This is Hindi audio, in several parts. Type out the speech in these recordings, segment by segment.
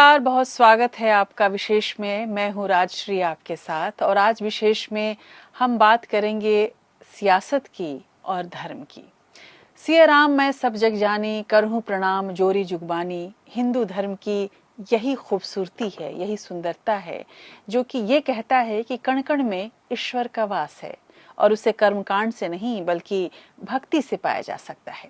नमस्कार, बहुत स्वागत है आपका विशेष में। मैं हूँ राजश्री आपके साथ और आज विशेष में हम बात करेंगे सियासत की और धर्म की। सिया राम मैं सब जग जानी, करहूँ प्रणाम जोरी जुगबानी। हिंदू धर्म की यही खूबसूरती है, यही सुंदरता है जो कि ये कहता है कि कण कण में ईश्वर का वास है और उसे कर्मकांड से नहीं बल्कि भक्ति से पाया जा सकता है।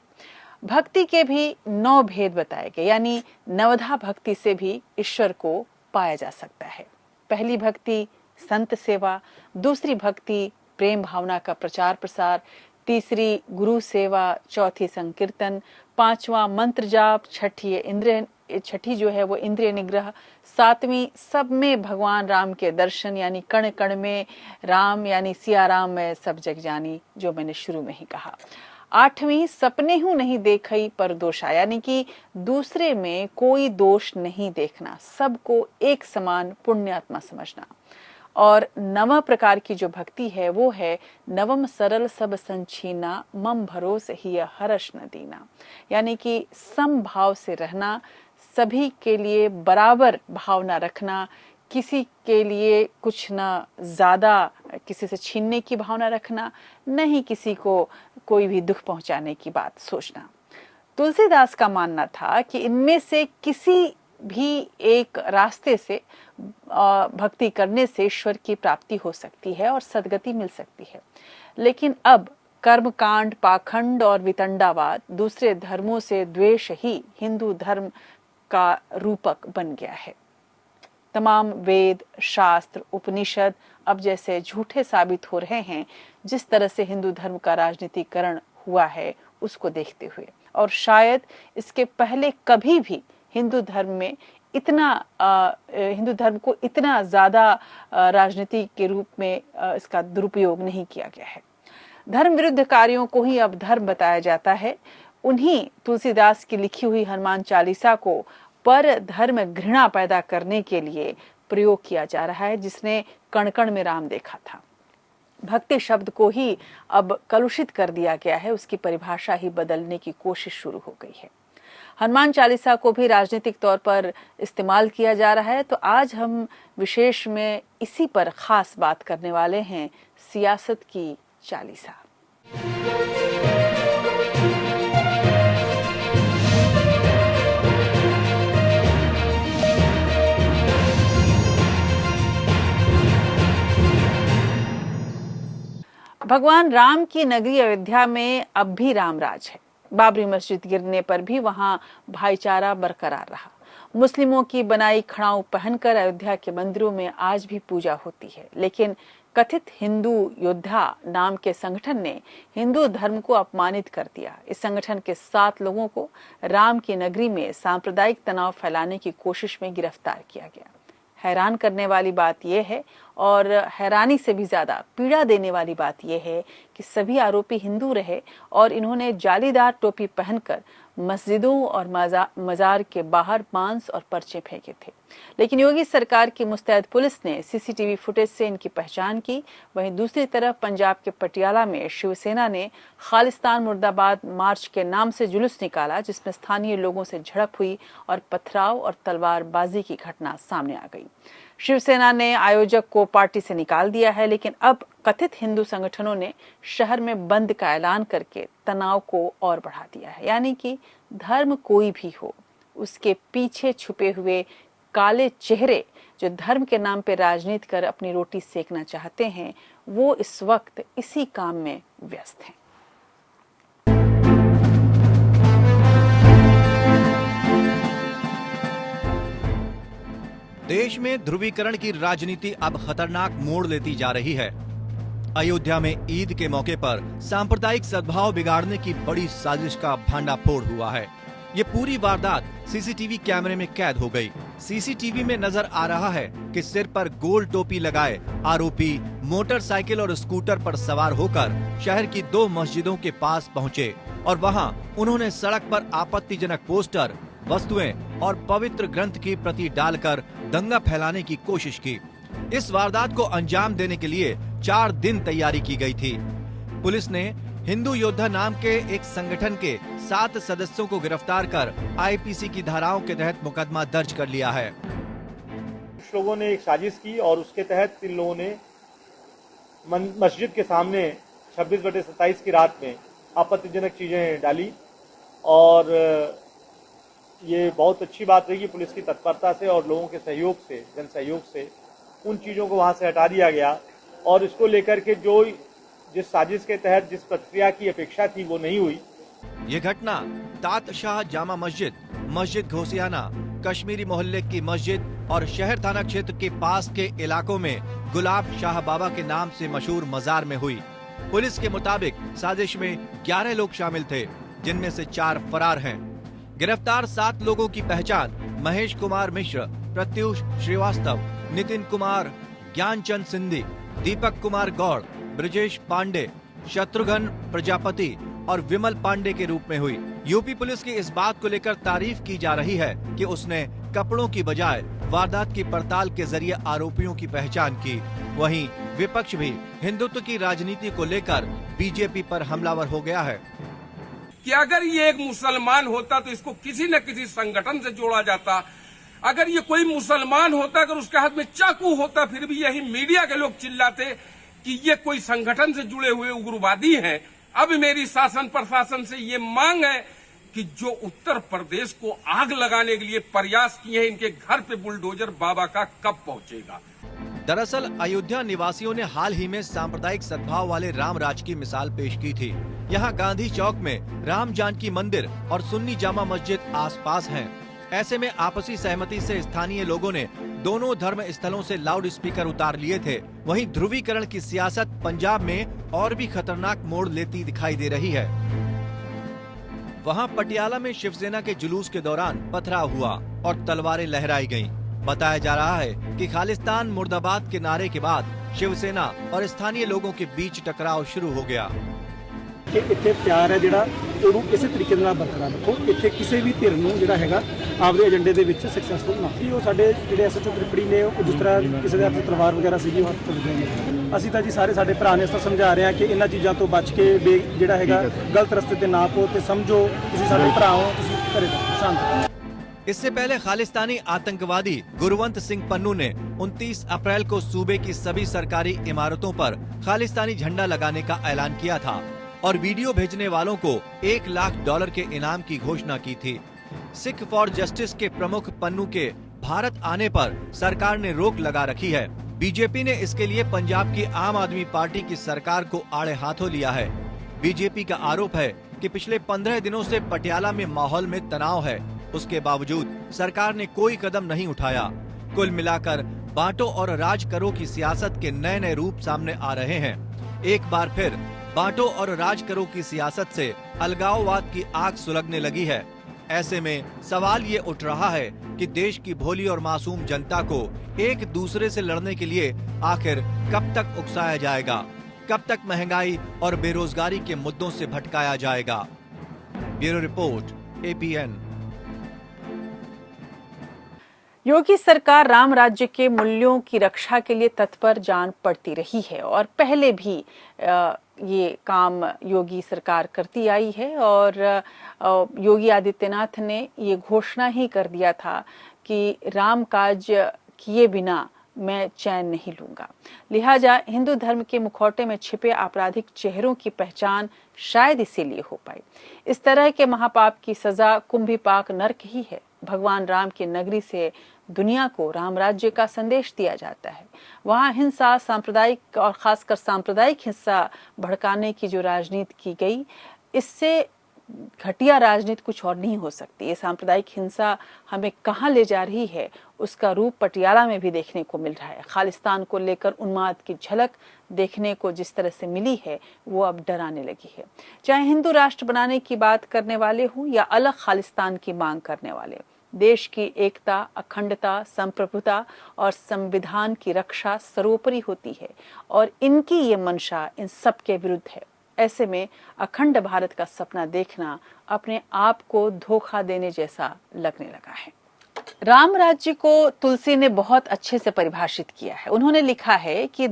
भक्ति के भी 9 भेद बताए गए, यानी नवधा भक्ति से भी ईश्वर को पाया जा सकता है। पहली भक्ति संत सेवा, दूसरी भक्ति प्रेम भावना का प्रचार प्रसार, तीसरी गुरु सेवा, चौथी संकीर्तन, पांचवा मंत्र जाप, छठी जो है वो इंद्रिय निग्रह, सातवीं सब में भगवान राम के दर्शन यानी कण कण में राम यानी सिया राम मैं सब जग जानी, जो मैंने शुरू में ही कहा। आठवीं सपने हूं नहीं देखई पर दोषा, यानी कि दूसरे में कोई दोष नहीं देखना, सबको एक समान पुण्यात्मा समझना। और नवा प्रकार की जो भक्ति है वो है नवम सरल सब संछीना, मम भरोसे ही हर्ष न दीना, यानी कि समभाव से रहना, सभी के लिए बराबर भावना रखना, किसी के लिए कुछ न ज्यादा किसी से छीनने की भावना रखना, नहीं किसी को कोई भी दुख पहुंचाने की बात सोचना। तुलसीदास का मानना था कि इनमें से किसी भी एक रास्ते से भक्ति करने से ईश्वर की प्राप्ति हो सकती है और सद्गति मिल सकती है। लेकिन अब कर्मकांड, पाखंड और वितंडावाद, दूसरे धर्मों से द्वेष ही हिंदू धर्म का रूपक बन गया है। तमाम वेद, शास्त्र, उपनिषद अब जैसे झूठे साबित हो रहे हैं, जिस तरह से हिंदू धर्म का राजनीतिकरण हुआ है उसको देखते हुए, और शायद इसके पहले कभी भी हिंदू धर्म को इतना ज्यादा राजनीति के रूप में इसका दुरुपयोग नहीं किया गया है। धर्म विरुद्ध कार्यों को ही अब धर्म बताया जाता है। उन्हीं तुलसीदास की लिखी हुई हनुमान चालीसा को पर धर्म घृणा पैदा करने के लिए प्रयोग किया जा रहा है, जिसने कण कण में राम देखा था। भक्ति शब्द को ही अब कलुषित कर दिया गया है, उसकी परिभाषा ही बदलने की कोशिश शुरू हो गई है। हनुमान चालीसा को भी राजनीतिक तौर पर इस्तेमाल किया जा रहा है। तो आज हम विशेष में इसी पर खास बात करने वाले हैं, सियासत की चालीसा। भगवान राम की नगरी अयोध्या में अब भी रामराज है। बाबरी मस्जिद गिरने पर भी वहां भाईचारा बरकरार रहा। मुस्लिमों की बनाई खड़ाऊ पहनकर अयोध्या के मंदिरों में आज भी पूजा होती है। लेकिन कथित हिंदू योद्धा नाम के संगठन ने हिंदू धर्म को अपमानित कर दिया। इस संगठन के 7 लोगों को राम की नगरी में सांप्रदायिक तनाव फैलाने की कोशिश में गिरफ्तार किया गया। हैरान करने वाली बात यह है, और हैरानी से भी ज्यादा पीड़ा देने वाली बात यह है कि सभी आरोपी हिंदू रहे और इन्होंने जालीदार टोपी पहनकर मस्जिदों और मजार के बाहर मांस और पर्चे फेंके थे। लेकिन योगी सरकार की मुस्तैद पुलिस ने सीसीटीवी फुटेज से इनकी पहचान की। वहीं दूसरी तरफ पंजाब के पटियाला में शिवसेना ने खालिस्तान मुर्दाबाद मार्च के नाम से जुलूस निकाला, जिसमें स्थानीय लोगों से झड़प हुई और पथराव और तलवारबाजी की घटना सामने आ गई। शिवसेना ने आयोजक को पार्टी से निकाल दिया है, लेकिन अब कथित हिंदू संगठनों ने शहर में बंद का ऐलान करके तनाव को और बढ़ा दिया है। यानी कि धर्म कोई भी हो, उसके पीछे छुपे हुए काले चेहरे जो धर्म के नाम पे राजनीति कर अपनी रोटी सेकना चाहते हैं, वो इस वक्त इसी काम में व्यस्त हैं। देश में ध्रुवीकरण की राजनीति अब खतरनाक मोड़ लेती जा रही है। अयोध्या में ईद के मौके पर सांप्रदायिक सद्भाव बिगाड़ने की बड़ी साजिश का भांडाफोड़ हुआ है। ये पूरी वारदात सीसीटीवी कैमरे में कैद हो गई। सीसीटीवी में नजर आ रहा है कि सिर पर गोल टोपी लगाए आरोपी मोटरसाइकिल और स्कूटर पर सवार होकर शहर की 2 मस्जिदों के पास पहुंचे और वहां उन्होंने सड़क पर आपत्तिजनक पोस्टर, वस्तुएं और पवित्र ग्रंथ की प्रति डालकर दंगा फैलाने की कोशिश की। इस वारदात को अंजाम देने के लिए 4 दिन तैयारी की गई थी। पुलिस ने हिंदू योद्धा नाम के एक संगठन के 7 सदस्यों को गिरफ्तार कर आईपीसी की धाराओं के तहत मुकदमा दर्ज कर लिया है। कुछ लोगों ने एक साजिश की और उसके तहत 3 लोगों ने मस्जिद के सामने 26/27 की रात में आपत्तिजनक चीजें डाली और ये बहुत अच्छी बात रही कि पुलिस की तत्परता से और लोगों के सहयोग से, जन सहयोग से उन चीज़ों को वहाँ से हटा दिया गया और इसको लेकर के जिस साजिश के तहत जिस प्रक्रिया की अपेक्षा थी वो नहीं हुई। ये घटना तात शाह जामा मस्जिद, मस्जिद घोसियाना, कश्मीरी मोहल्ले की मस्जिद और शहर थाना क्षेत्र के पास के इलाकों में गुलाब शाह बाबा के नाम से मशहूर मजार में हुई। पुलिस के मुताबिक साजिश में 11 लोग शामिल थे, जिनमें से 4 फरार हैं। गिरफ्तार 7 लोगों की पहचान महेश कुमार मिश्र, प्रत्युष श्रीवास्तव, नितिन कुमार, ज्ञानचंद सिंधी, दीपक कुमार गौड़, ब्रजेश पांडे, शत्रुघ्न प्रजापति और विमल पांडे के रूप में हुई। यूपी पुलिस की इस बात को लेकर तारीफ की जा रही है कि उसने कपड़ों की बजाय वारदात की पड़ताल के जरिए आरोपियों की पहचान की। वहीं विपक्ष भी हिंदुत्व की राजनीति को लेकर बीजेपी पर हमलावर हो गया है कि अगर ये एक मुसलमान होता तो इसको किसी न किसी संगठन से जोड़ा जाता। अगर ये कोई मुसलमान होता, अगर उसके हाथ में चाकू होता, फिर भी यही मीडिया के लोग चिल्लाते कि ये कोई संगठन से जुड़े हुए उग्रवादी हैं। अब मेरी शासन प्रशासन से ये मांग है कि जो उत्तर प्रदेश को आग लगाने के लिए प्रयास किए हैं, इनके घर पे बुलडोजर बाबा का कब पहुंचेगा। दरअसल अयोध्या निवासियों ने हाल ही में सांप्रदायिक सद्भाव वाले राम राज की मिसाल पेश की थी। यहाँ गांधी चौक में राम जानकी मंदिर और सुन्नी जामा मस्जिद आसपास हैं। ऐसे में आपसी सहमति से स्थानीय लोगों ने दोनों धर्म स्थलों से लाउड स्पीकर उतार लिए थे। वहीं ध्रुवीकरण की सियासत पंजाब में और भी खतरनाक मोड़ लेती दिखाई दे रही है। वहां पटियाला में शिवसेना के जुलूस के दौरान पथराव हुआ और तलवारें लहराई गईं। बताया जा रहा है कि खालिस्तान मुर्दाबाद के नारे के बाद शिवसेना और स्थानीय लोगों के बीच टकराव शुरू हो गया। कि इत्थे प्यार है जिहड़ा ਉਹਨੂੰ ਇਸੇ ਤਰੀਕੇ ਦੇ ਨਾਲ ਬਰਕਰਾਰ ਰੱਖੋ। ਇੱਥੇ ਕਿਸੇ ਵੀ ਧਿਰ ਨੂੰ ਜਿਹੜਾ ਹੈਗਾ ਆਪਦੇ ਏਜੰਡੇ ਦੇ ਵਿੱਚ ਸਕਸੈਸਫੁਲ ਨਾ ਕਿ ਉਹ ਸਾਡੇ ਜਿਹੜੇ ਐਸਐਚਓ ਤ੍ਰਿਪੜੀ ਨੇ ਉਹ ਜਿਸ ਤਰ੍ਹਾਂ ਕਿਸੇ ਦੇ ਹੱਥ ਤਲਵਾਰ ਵਗੈਰਾ ਸੀਗੀ ਉਹ ਹੱਥ ਤੋਂ ਗਏ ਨੇ। ਅਸੀਂ ਤਾਂ ਜੀ ਸਾਰੇ ਸਾਡੇ ਭਰਾ ਨੇ ਇਸ ਤਰ੍ਹਾਂ ਸਮਝਾ ਰਹੇ ਹਾਂ ਕਿ ਇਹਨਾਂ ਚੀਜ਼ਾਂ ਤੋਂ ਬਚ ਕੇ ਜਿਹੜਾ ਹੈਗਾ ਗਲਤ ਰਸਤੇ ਤੇ ਨਾ ਪੋ ਤੇ ਸਮਝੋ ਤੁਸੀਂ ਸਾਡੇ ਭਰਾ ਹੋ, ਤੁਸੀਂ ਘਰੇ ਸ਼ਾਂਤ। इससे पहले खालिस्तानी आतंकवादी गुरवंत सिंह पन्नू ने 29 अप्रैल को सूबे की सभी सरकारी इमारतों पर खालिस्तानी झंडा लगाने का ऐलान किया था और वीडियो भेजने वालों को $1 लाख के इनाम की घोषणा की थी। सिख फॉर जस्टिस के प्रमुख पन्नू के भारत आने पर सरकार ने रोक लगा रखी है। बीजेपी ने इसके लिए पंजाब की आम आदमी पार्टी की सरकार को आड़े हाथों लिया है। बीजेपी का आरोप है कि पिछले 15 दिनों से पटियाला में माहौल में तनाव है, उसके बावजूद सरकार ने कोई कदम नहीं उठाया। कुल मिलाकर बांटो और राज करो की सियासत के नए नए रूप सामने आ रहे हैं। एक बार फिर बांटो और राज करो की सियासत से अलगाववाद की आग सुलगने लगी है। ऐसे में सवाल ये उठ रहा है कि देश की भोली और मासूम जनता को एक दूसरे से लड़ने के लिए आखिर कब तक उकसाया जाएगा, कब तक महंगाई और बेरोजगारी के मुद्दों से भटकाया जाएगा। Bureau report, APN। योगी सरकार राम राज्य के मूल्यों की रक्षा के लिए तत्पर जान पड़ती रही है और पहले भी ये काम योगी सरकार करती आई है और योगी आदित्यनाथ ने ये घोषणा ही कर दिया था कि राम काज किए बिना मैं चैन नहीं लूंगा। लिहाजा हिंदू धर्म के मुखौटे में छिपे आपराधिक चेहरों की पहचान शायद इसीलिए हो पाई। इस तरह के महापाप की सजा कुंभीपाक नरक ही है। भगवान राम की नगरी से दुनिया को राम राज्य का संदेश दिया जाता है। वहाँ हिंसा, सांप्रदायिक और खासकर सांप्रदायिक हिंसा भड़काने की जो राजनीति की गई, इससे घटिया राजनीति कुछ और नहीं हो सकती। ये सांप्रदायिक हिंसा हमें कहाँ ले जा रही है, उसका रूप पटियाला में भी देखने को मिल रहा है। खालिस्तान को लेकर उन्माद की झलक देखने को जिस तरह से मिली है, वो अब डराने लगी है। चाहे हिंदू राष्ट्र बनाने की बात करने वाले हों या अलग खालिस्तान की मांग करने वाले, देश की एकता, अखंडता, संप्रभुता और संविधान की रक्षा सर्वोपरि होती है और इनकी ये मंशा इन सब के विरुद्ध है। ऐसे में अखंड भारत का सपना देखना अपने आप को धोखा देने जैसा लगने लगा है। राम राज्य को तुलसी ने बहुत अच्छे से परिभाषित किया है। उन्होंने लिखा है कि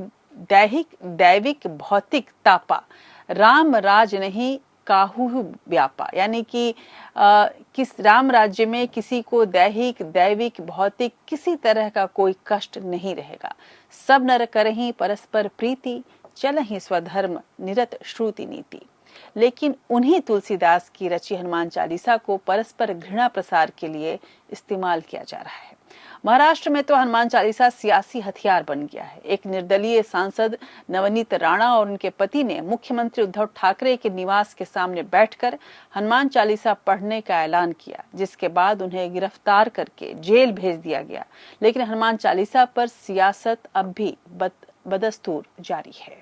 दैविक भौतिक तापा राम राज नहीं काहू व्यापा, यानी कि किस राम राज्य में किसी को दैहिक दैविक भौतिक किसी तरह का कोई कष्ट नहीं रहेगा। सब नर करहीं परस्पर प्रीति, चलहीं स्वधर्म निरत श्रुति नीति। लेकिन उन्हीं तुलसीदास की रची हनुमान चालीसा को परस्पर घृणा प्रसार के लिए इस्तेमाल किया जा रहा है। महाराष्ट्र में तो हनुमान चालीसा सियासी हथियार बन गया है। एक निर्दलीय सांसद नवनीत राणा और उनके पति ने मुख्यमंत्री उद्धव ठाकरे के निवास के सामने बैठकर हनुमान चालीसा पढ़ने का ऐलान किया, जिसके बाद उन्हें गिरफ्तार करके जेल भेज दिया गया। लेकिन हनुमान चालीसा पर सियासत अब भी बदस्तूर जारी है।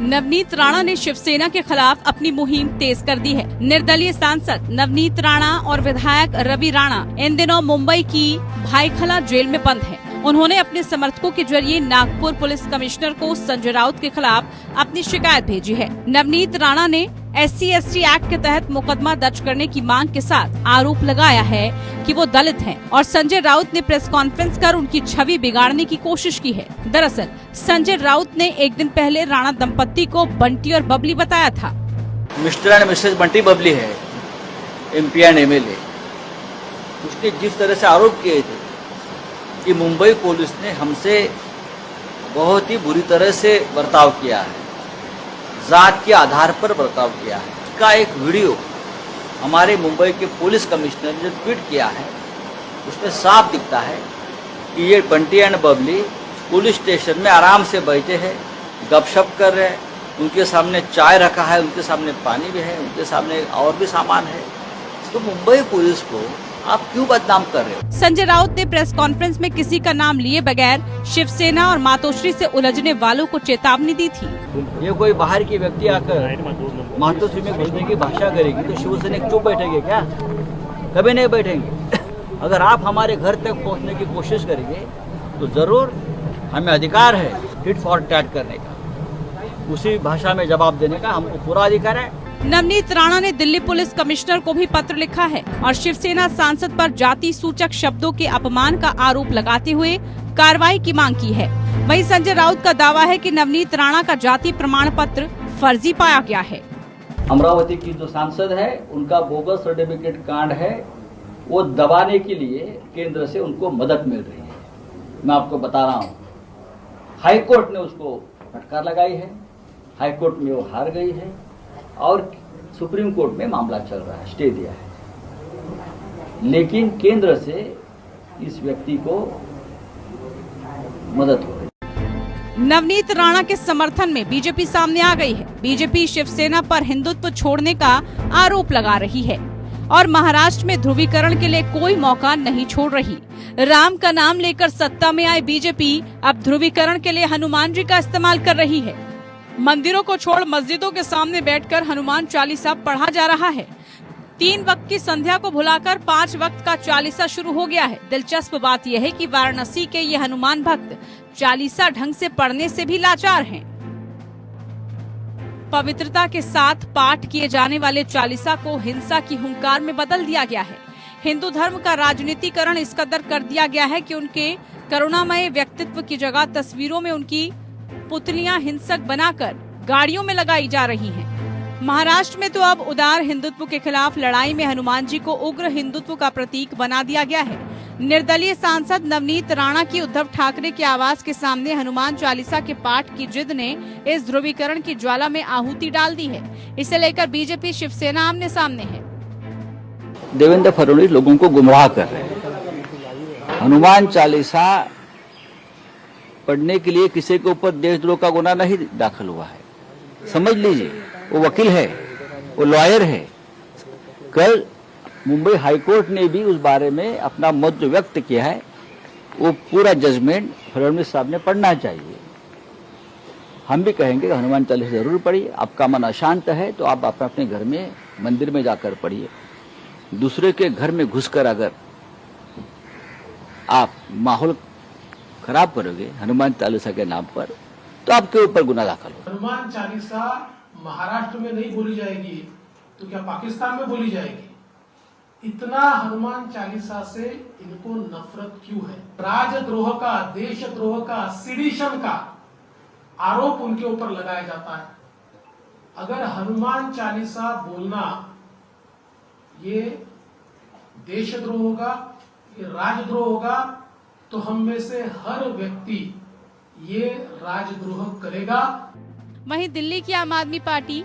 नवनीत राणा ने शिवसेना के खिलाफ अपनी मुहिम तेज कर दी है। निर्दलीय सांसद नवनीत राणा और विधायक रवि राणा इन दिनों मुंबई की भाईखला जेल में बंद हैं। उन्होंने अपने समर्थकों के जरिए नागपुर पुलिस कमिश्नर को संजय राउत के खिलाफ अपनी शिकायत भेजी है। नवनीत राणा ने SC/ST एक्ट के तहत मुकदमा दर्ज करने की मांग के साथ आरोप लगाया है कि वो दलित हैं और संजय राउत ने प्रेस कॉन्फ्रेंस कर उनकी छवि बिगाड़ने की कोशिश की है। दरअसल संजय राउत ने एक दिन पहले राणा दंपत्ति को बंटी और बबली बताया था। Mister and missus Bunty Babli है, MP एंड MLA। उसने जिस तरह से आरोप किए थे कि मुंबई पुलिस ने हमसे बहुत ही बुरी तरह से बर्ताव किया है, जात के आधार पर बर्ताव किया है, इसका एक वीडियो हमारे मुंबई के पुलिस कमिश्नर ने ट्वीट किया है। उसमें साफ दिखता है कि ये Bunty and Babli police station में आराम से बैठे हैं, गपशप कर रहे हैं। उनके सामने चाय रखा है, उनके सामने पानी भी है, उनके सामने और भी सामान है। तो मुंबई पुलिस को आप क्यों बदनाम कर रहे हो? संजय राउत ने प्रेस कॉन्फ्रेंस में किसी का नाम लिए बगैर शिवसेना और मातोश्री से उलझने वालों को चेतावनी दी थी। ये कोई बाहर की व्यक्ति आकर मातोश्री में घुसने की भाषा करेगी तो शिवसैनिक चुप बैठेंगे क्या? कभी नहीं बैठेंगे। अगर आप हमारे घर तक पहुंचने की कोशिश करेंगे तो जरूर हमें अधिकार है हिट फॉर टैट करने का, उसी भाषा में जवाब देने का हमको पूरा अधिकार है। नवनीत राणा ने दिल्ली पुलिस कमिश्नर को भी पत्र लिखा है और शिवसेना सांसद पर जाति सूचक शब्दों के अपमान का आरोप लगाते हुए कार्रवाई की मांग की है। वहीं संजय राउत का दावा है कि नवनीत राणा का जाति प्रमाण पत्र फर्जी पाया गया है। अमरावती की जो सांसद है उनका बोगस सर्टिफिकेट कांड है, वो दबाने के लिए केंद्र से उनको मदद मिल रही है। मैं आपको बता रहा हूँ, हाईकोर्ट ने उसको फटकार लगाई है, हाईकोर्ट में वो हार गई है और सुप्रीम कोर्ट में मामला चल रहा है, स्टे दिया है। लेकिन केंद्र से इस व्यक्ति को मदद हो रही। नवनीत राणा के समर्थन में बीजेपी सामने आ गई है। बीजेपी शिवसेना पर हिंदुत्व छोड़ने का आरोप लगा रही है और महाराष्ट्र में ध्रुवीकरण के लिए कोई मौका नहीं छोड़ रही। राम का नाम लेकर सत्ता में आई बीजेपी अब ध्रुवीकरण के लिए हनुमान जी का इस्तेमाल कर रही है। मंदिरों को छोड़ मस्जिदों के सामने बैठकर हनुमान चालीसा पढ़ा जा रहा है। 3 वक्त की संध्या को भुलाकर 5 वक्त का चालीसा शुरू हो गया है। दिलचस्प बात यह है कि वाराणसी के ये हनुमान भक्त चालीसा ढंग से पढ़ने से भी लाचार हैं। पवित्रता के साथ पाठ किए जाने वाले चालीसा को हिंसा की हुंकार में बदल दिया गया है। हिंदू धर्म का राजनीतिकरण इस कदर कर दिया गया है कि उनके करुणामय व्यक्तित्व की जगह तस्वीरों में उनकी पुतलियां हिंसक बनाकर गाड़ियों में लगाई जा रही हैं। महाराष्ट्र में तो अब उदार हिंदुत्व के खिलाफ लड़ाई में हनुमान जी को उग्र हिंदुत्व का प्रतीक बना दिया गया है। निर्दलीय सांसद नवनीत राणा की उद्धव ठाकरे के आवास के सामने हनुमान चालीसा के पाठ की जिद ने इस ध्रुवीकरण की ज्वाला में आहुति डाल दी है। इसे लेकर बीजेपी शिवसेना आमने सामने है। देवेंद्र फडणवीस लोगों को गुमराह कर रहे हैं। हनुमान चालीसा पढ़ने के लिए किसी के ऊपर देशद्रोह का गुनाह नहीं दाखिल हुआ है, समझ लीजिए। वो वकील है, वो लॉयर है। कल मुंबई हाईकोर्ट ने भी उस बारे में अपना मत जो व्यक्त किया है, वो पूरा जजमेंट फडणवीस साहब ने पढ़ना चाहिए। हम भी कहेंगे कि हनुमान चालीसा जरूर पढ़िए। आपका मन अशांत है तो आप अपने घर में मंदिर में जाकर पढ़िए। दूसरे के घर में घुसकर अगर आप माहौल खराब करोगे हनुमान चालीसा के नाम पर, तो आपके ऊपर गुनाह दाखिल होगा। हनुमान चालीसा महाराष्ट्र में नहीं बोली जाएगी तो क्या पाकिस्तान में बोली जाएगी? इतना हनुमान चालीसा से इनको नफरत क्यों है? राजद्रोह का, देशद्रोह का, सिडिशन का आरोप उनके ऊपर लगाया जाता है। अगर हनुमान चालीसा बोलना ये देशद्रोह होगा, ये राजद्रोह होगा, तो हम में से हर व्यक्ति ये राजद्रोह करेगा। वहीं दिल्ली की आम आदमी पार्टी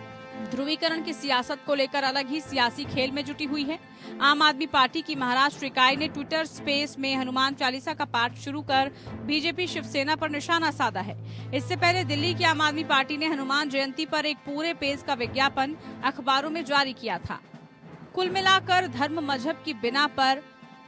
ध्रुवीकरण की सियासत को लेकर अलग ही सियासी खेल में जुटी हुई है। आम आदमी पार्टी की महाराष्ट्र इकाई ने ट्विटर स्पेस में हनुमान चालीसा का पाठ शुरू कर बीजेपी शिवसेना पर निशाना साधा है। इससे पहले दिल्ली की आम आदमी पार्टी ने हनुमान जयंती पर एक पूरे पेज का विज्ञापन अखबारों में जारी किया था। कुल मिलाकर धर्म मजहब की बिना पर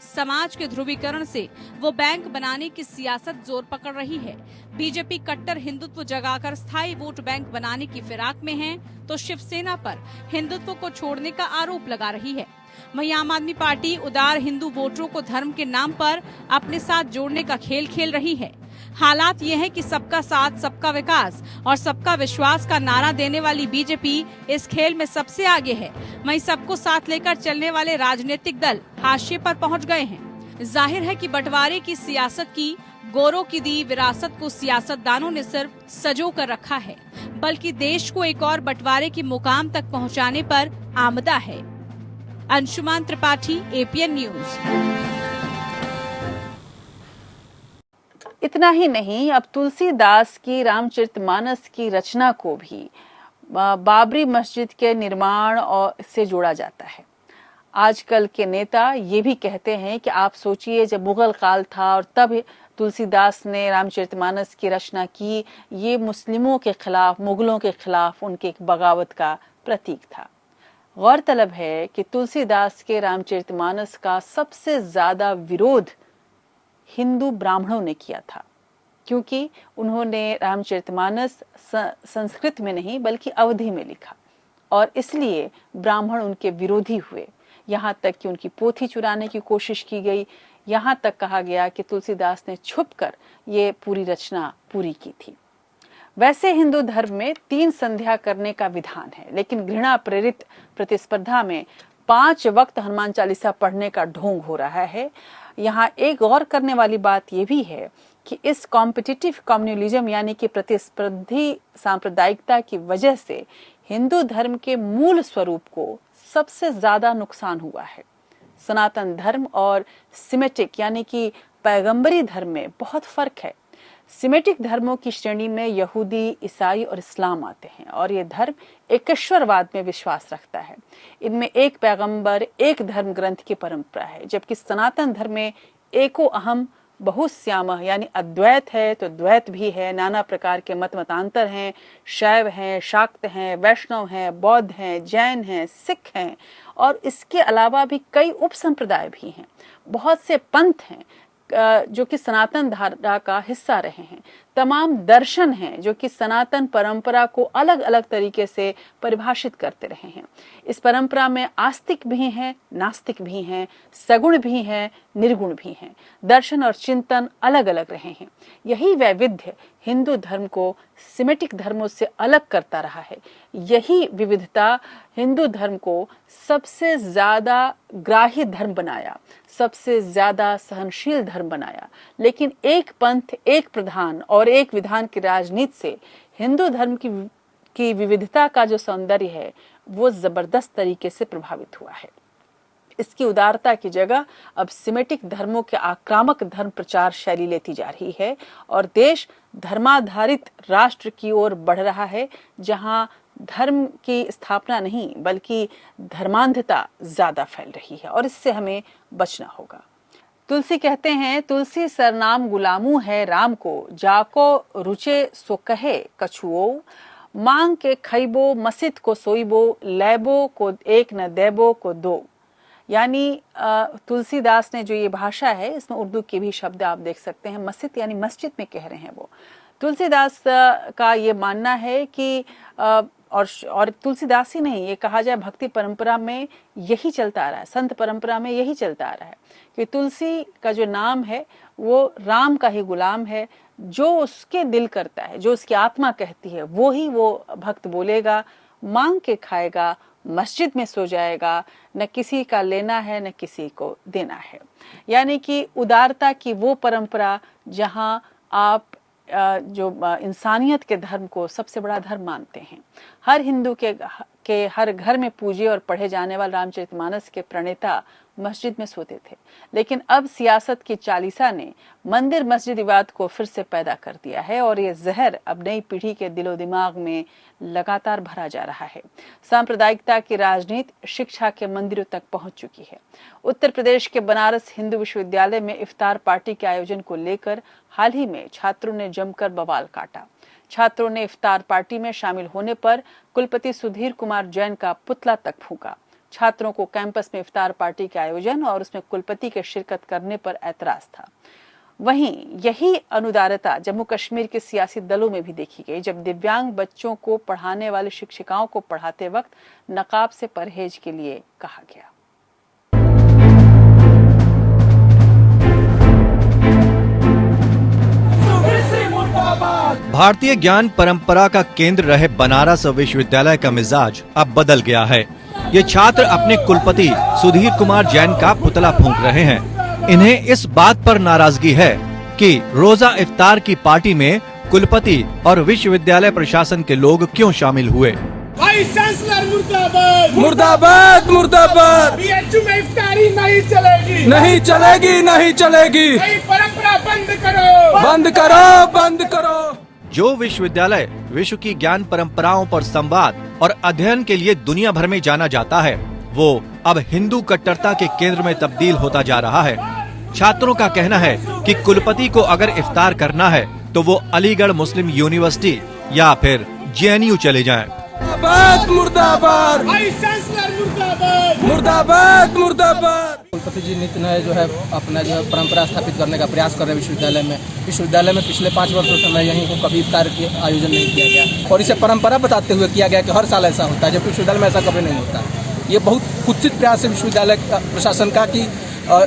समाज के ध्रुवीकरण से वो बैंक बनाने की सियासत जोर पकड़ रही है। बीजेपी कट्टर हिंदुत्व जगाकर स्थायी वोट बैंक बनाने की फिराक में है, तो शिवसेना पर हिंदुत्व को छोड़ने का आरोप लगा रही है। वहीं आम आदमी पार्टी उदार हिंदू वोटरों को धर्म के नाम पर अपने साथ जोड़ने का खेल खेल रही है। हालात ये है कि सबका साथ, सबका विकास और सबका विश्वास का नारा देने वाली बीजेपी इस खेल में सबसे आगे है। वहीं सबको साथ लेकर चलने वाले राजनीतिक दल हाशिए पर पहुंच गए हैं। जाहिर है कि बंटवारे की सियासत की गोरों की दी विरासत को सियासतदानों ने सिर्फ सजो कर रखा है, बल्कि देश को एक और बंटवारे की मुकाम तक पहुंचाने पर आमदा है। Anshuman Tripathi, APN news. इतना ही नहीं, अब तुलसीदास की रामचरितमानस की रचना को भी बाबरी मस्जिद के निर्माण और से जोड़ा जाता है। आजकल के नेता ये भी कहते हैं कि आप सोचिए, जब मुगल काल था और तब तुलसीदास ने रामचरितमानस की रचना की, ये मुस्लिमों के खिलाफ, मुगलों के खिलाफ उनके एक बगावत का प्रतीक था। गौरतलब है कि तुलसीदास के रामचरितमानस का सबसे ज्यादा विरोध हिंदू ब्राह्मणों ने किया था, क्योंकि उन्होंने रामचरितमानस संस्कृत में नहीं बल्कि अवधी में लिखा और इसलिए ब्राह्मण उनके विरोधी हुए। यहाँ तक कि उनकी पोथी चुराने की कोशिश की गई। यहाँ तक कहा गया कि तुलसीदास ने छुपकर ये पूरी रचना पूरी की थी। वैसे हिंदू धर्म में 3 संध्या करने का विधान है, लेकिन घृणा प्रेरित प्रतिस्पर्धा में 5 वक्त हनुमान चालीसा पढ़ने का ढोंग हो रहा है। यहाँ एक गौर करने वाली बात यह भी है कि इस कॉम्पिटिटिव कम्युनलिज्म यानी कि प्रतिस्पर्धी सांप्रदायिकता की वजह से हिंदू धर्म के मूल स्वरूप को सबसे ज्यादा नुकसान हुआ है। सनातन धर्म और सिमेटिक यानी कि पैगंबरी धर्म में बहुत फर्क है। सिमेटिक धर्मों की श्रेणी में यहूदी, ईसाई और इस्लाम आते हैं और ये धर्म एकेश्वरवाद में विश्वास रखता है। इनमें एक पैगंबर, एक धर्म ग्रंथ की परंपरा है, जबकि सनातन धर्म में एको अहम बहुश्यामः यानी अद्वैत है तो द्वैत भी है, नाना प्रकार के मतांतर हैं, शैव हैं, शाक्त हैं, वैष्णव हैं, बौद्ध हैं, जैन हैं, सिख हैं और इसके अलावा भी कई उपसंप्रदाय भी हैं। बहुत से पंथ हैं जो कि सनातन धारा का हिस्सा रहे हैं। तमाम दर्शन हैं जो कि सनातन परंपरा को अलग अलग तरीके से परिभाषित करते रहे हैं। इस परंपरा में आस्तिक भी हैं, नास्तिक भी हैं, सगुण भी हैं, निर्गुण भी हैं। दर्शन और चिंतन अलग अलग रहे हैं। यही वैविध्य हिंदू धर्म को सिमेटिक धर्मों से अलग करता रहा है। यही विविधता हिंदू धर्म को सबसे ज्यादा ग्राह्य धर्म बनाया, सबसे ज्यादा सहनशील धर्म बनाया। लेकिन एक पंथ, एक प्रधान और एक विधान की राजनीति से हिंदू धर्म की विविधता का जो सौंदर्य है वो जबरदस्त तरीके से प्रभावित हुआ है। इसकी उदारता की जगह अब सिमेटिक धर्मों के आक्रामक धर्म प्रचार शैली लेती जा रही है और देश धर्माधारित राष्ट्र की ओर बढ़ रहा है, जहां धर्म की स्थापना नहीं बल्कि धर्मांधता ज्यादा फैल रही है और इससे हमें बचना होगा। तुलसी कहते हैं, तुलसी सरनाम गुलामू है राम को, जाको रुचे सो कहे कछुओ, मांग के खैबो मसित को सोईबो, लैबो को एक न देबो को दो। यानी तुलसीदास ने जो ये भाषा है, इसमें उर्दू के भी शब्द आप देख सकते हैं। मस्जिद यानी मस्जिद में कह रहे हैं वो। तुलसीदास का ये मानना है कि और तुलसीदास ही नहीं, ये कहा जाए भक्ति परंपरा में यही चलता आ रहा है, संत परंपरा में यही चलता आ रहा है कि तुलसी का जो नाम है वो राम का ही गुलाम है। जो उसके दिल करता है, जो उसकी आत्मा कहती है, वो ही वो भक्त बोलेगा। मांग के खाएगा, मस्जिद में सो जाएगा, न किसी का लेना है न किसी को देना है। यानी कि उदारता की वो परंपरा जहां आप जो इंसानियत के धर्म को सबसे बड़ा धर्म मानते हैं। हर हिंदू के हर घर में पूजे और पढ़े जाने वाले रामचरितमानस के प्रणेता मस्जिद में सोते थे, लेकिन अब सियासत की चालीसा ने मंदिर मस्जिद विवाद को फिर से पैदा कर दिया है और ये जहर अब नई पीढ़ी के दिलो दिमाग में लगातार भरा जा रहा है। सांप्रदायिकता की राजनीति शिक्षा के मंदिरों तक पहुंच चुकी है। उत्तर प्रदेश के बनारस हिंदू विश्वविद्यालय में इफ्तार पार्टी के आयोजन को लेकर हाल ही में छात्रों ने जमकर बवाल काटा। छात्रों ने इफ्तार पार्टी में शामिल होने पर कुलपति सुधीर कुमार जैन का पुतला तक फूंका। छात्रों को कैंपस में इफ्तार पार्टी के आयोजन और उसमें कुलपति के शिरकत करने पर ऐतराज था। वहीं यही अनुदारता जम्मू कश्मीर के सियासी दलों में भी देखी गई, जब दिव्यांग बच्चों को पढ़ाने वाली शिक्षिकाओं को पढ़ाते वक्त नकाब से परहेज के लिए कहा गया। भारतीय ज्ञान परंपरा का केंद्र रहे बनारस विश्वविद्यालय का मिजाज अब बदल गया है। ये छात्र अपने कुलपति सुधीर कुमार जैन का पुतला फूंक रहे हैं। इन्हें इस बात पर नाराजगी है कि रोजा इफ्तार की पार्टी में कुलपति और विश्वविद्यालय प्रशासन के लोग क्यों शामिल हुए। वाइस चांसलर मुर्दाबाद मुर्दाबाद मुर्दाबाद। बीएचयू में इफ्तारी नहीं चलेगी, नहीं चलेगी, नहीं चलेगी। परंपरा बंद करो, बंद करो, बंद करो। जो विश्वविद्यालय विश्व की ज्ञान परंपराओं पर संवाद और अध्ययन के लिए दुनिया भर में जाना जाता है, वो अब हिंदू कट्टरता के केंद्र में तब्दील होता जा रहा है। छात्रों का कहना है कि कुलपति को अगर इफ्तार करना है तो वो अलीगढ़ मुस्लिम यूनिवर्सिटी या फिर जेएनयू चले जाएं। मुर्दाबाद मुर्दाबाद। वाइस चांसलर मुर्दाबाद मुर्दाबाद मुर्दाबाद। कुलपति जी नित्य नए जो है अपना जो है परंपरा स्थापित करने का प्रयास कर रहे हैं विश्वविद्यालय में पिछले 5 वर्षों से मैं यहीं हूँ, कभी इफ्तार की आयोजन नहीं किया गया और इसे परंपरा बताते हुए किया गया कि हर साल ऐसा होता है, जबकि विश्वविद्यालय में ऐसा कभी नहीं होता। ये बहुत कुत्सित प्रयास है विश्वविद्यालय प्रशासन का कि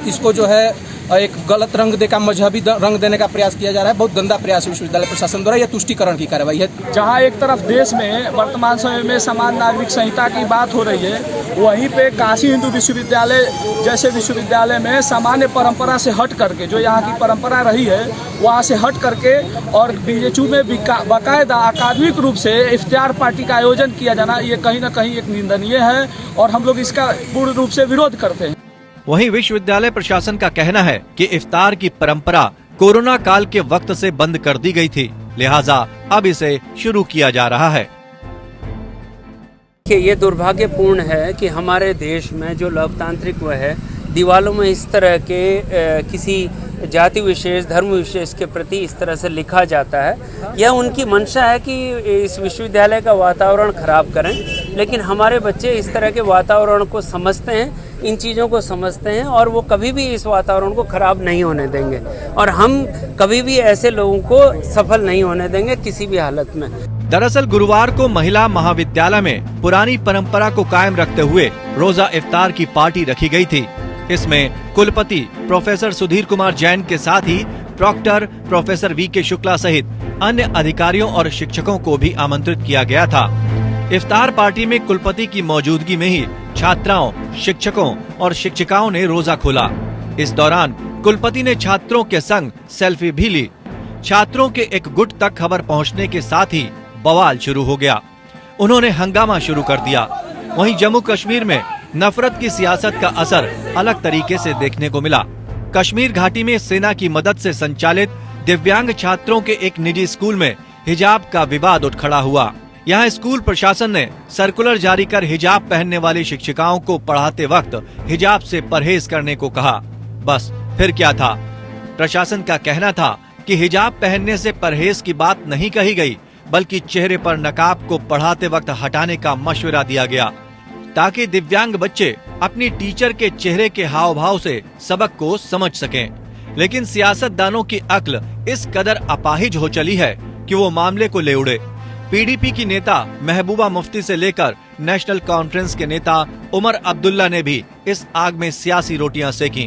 इसको जो है एक गलत रंग देकर मजहबी रंग देने का प्रयास किया जा रहा है। बहुत गंदा प्रयास विश्वविद्यालय प्रशासन द्वारा यह तुष्टिकरण की कार्रवाई है। जहां एक तरफ देश में वर्तमान समय में समान नागरिक संहिता की बात हो रही है, वहीं पे काशी हिंदू विश्वविद्यालय जैसे विश्वविद्यालय में सामान्य परंपरा से हट करके, जो यहाँ की परंपरा रही है वहाँ से हट करके और बीएचयू में बाकायदा अकादमिक रूप से इफ्तार पार्टी का आयोजन किया जाना, ये कहीं न कहीं एक निंदनीय है और हम लोग इसका पूर्ण रूप से विरोध करते हैं। वहीं विश्वविद्यालय प्रशासन का कहना है कि इफ्तार की परंपरा कोरोना काल के वक्त से बंद कर दी गई थी, लिहाजा अब इसे शुरू किया जा रहा है। ये दुर्भाग्यपूर्ण है कि हमारे देश में जो लोकतांत्रिक वह है, दीवालों में इस तरह के किसी जाति विशेष धर्म विशेष के प्रति इस तरह से लिखा जाता है। यह उनकी मंशा है कि इस विश्वविद्यालय का वातावरण खराब करें, लेकिन हमारे बच्चे इस तरह के वातावरण को समझते हैं, इन चीज़ों को समझते हैं और वो कभी भी इस वातावरण को खराब नहीं होने देंगे और हम कभी भी ऐसे लोगों को सफल नहीं होने देंगे किसी भी हालत में। दरअसल गुरुवार को महिला महाविद्यालय में पुरानी परंपरा को कायम रखते हुए रोजा इफ्तार की पार्टी रखी गई थी। इसमें कुलपति प्रोफेसर सुधीर कुमार जैन के साथ ही प्रॉक्टर प्रोफेसर वी.के. शुक्ला सहित अन्य अधिकारियों और शिक्षकों को भी आमंत्रित किया गया था। इफ्तार पार्टी में कुलपति की मौजूदगी में ही छात्राओं, शिक्षकों और शिक्षिकाओं ने रोजा खोला। इस दौरान कुलपति ने छात्रों के संग सेल्फी भी ली। छात्रों के एक गुट तक खबर पहुंचने के साथ ही बवाल शुरू हो गया। उन्होंने हंगामा शुरू कर दिया। वहीं जम्मू कश्मीर में नफरत की सियासत का असर अलग तरीके से देखने को मिला। कश्मीर घाटी में सेना की मदद से संचालित दिव्यांग छात्रों के एक निजी स्कूल में हिजाब का विवाद उठ खड़ा हुआ। यहाँ स्कूल प्रशासन ने सर्कुलर जारी कर हिजाब पहनने वाली शिक्षिकाओं को पढ़ाते वक्त हिजाब से परहेज करने को कहा। बस फिर क्या था, प्रशासन का कहना था कि हिजाब पहनने से परहेज की बात नहीं कही गई, बल्कि चेहरे पर नकाब को पढ़ाते वक्त हटाने का मशवरा दिया गया ताकि दिव्यांग बच्चे अपनी टीचर के चेहरे के हाव भाव से सबक को समझ सकें। लेकिन सियासतदानों की अक्ल इस कदर अपाहिज हो चली है कि वो मामले को ले उड़े। पीडीपी की नेता महबूबा मुफ्ती से लेकर नेशनल कॉन्फ्रेंस के नेता उमर अब्दुल्ला ने भी इस आग में सियासी रोटियां सेकी।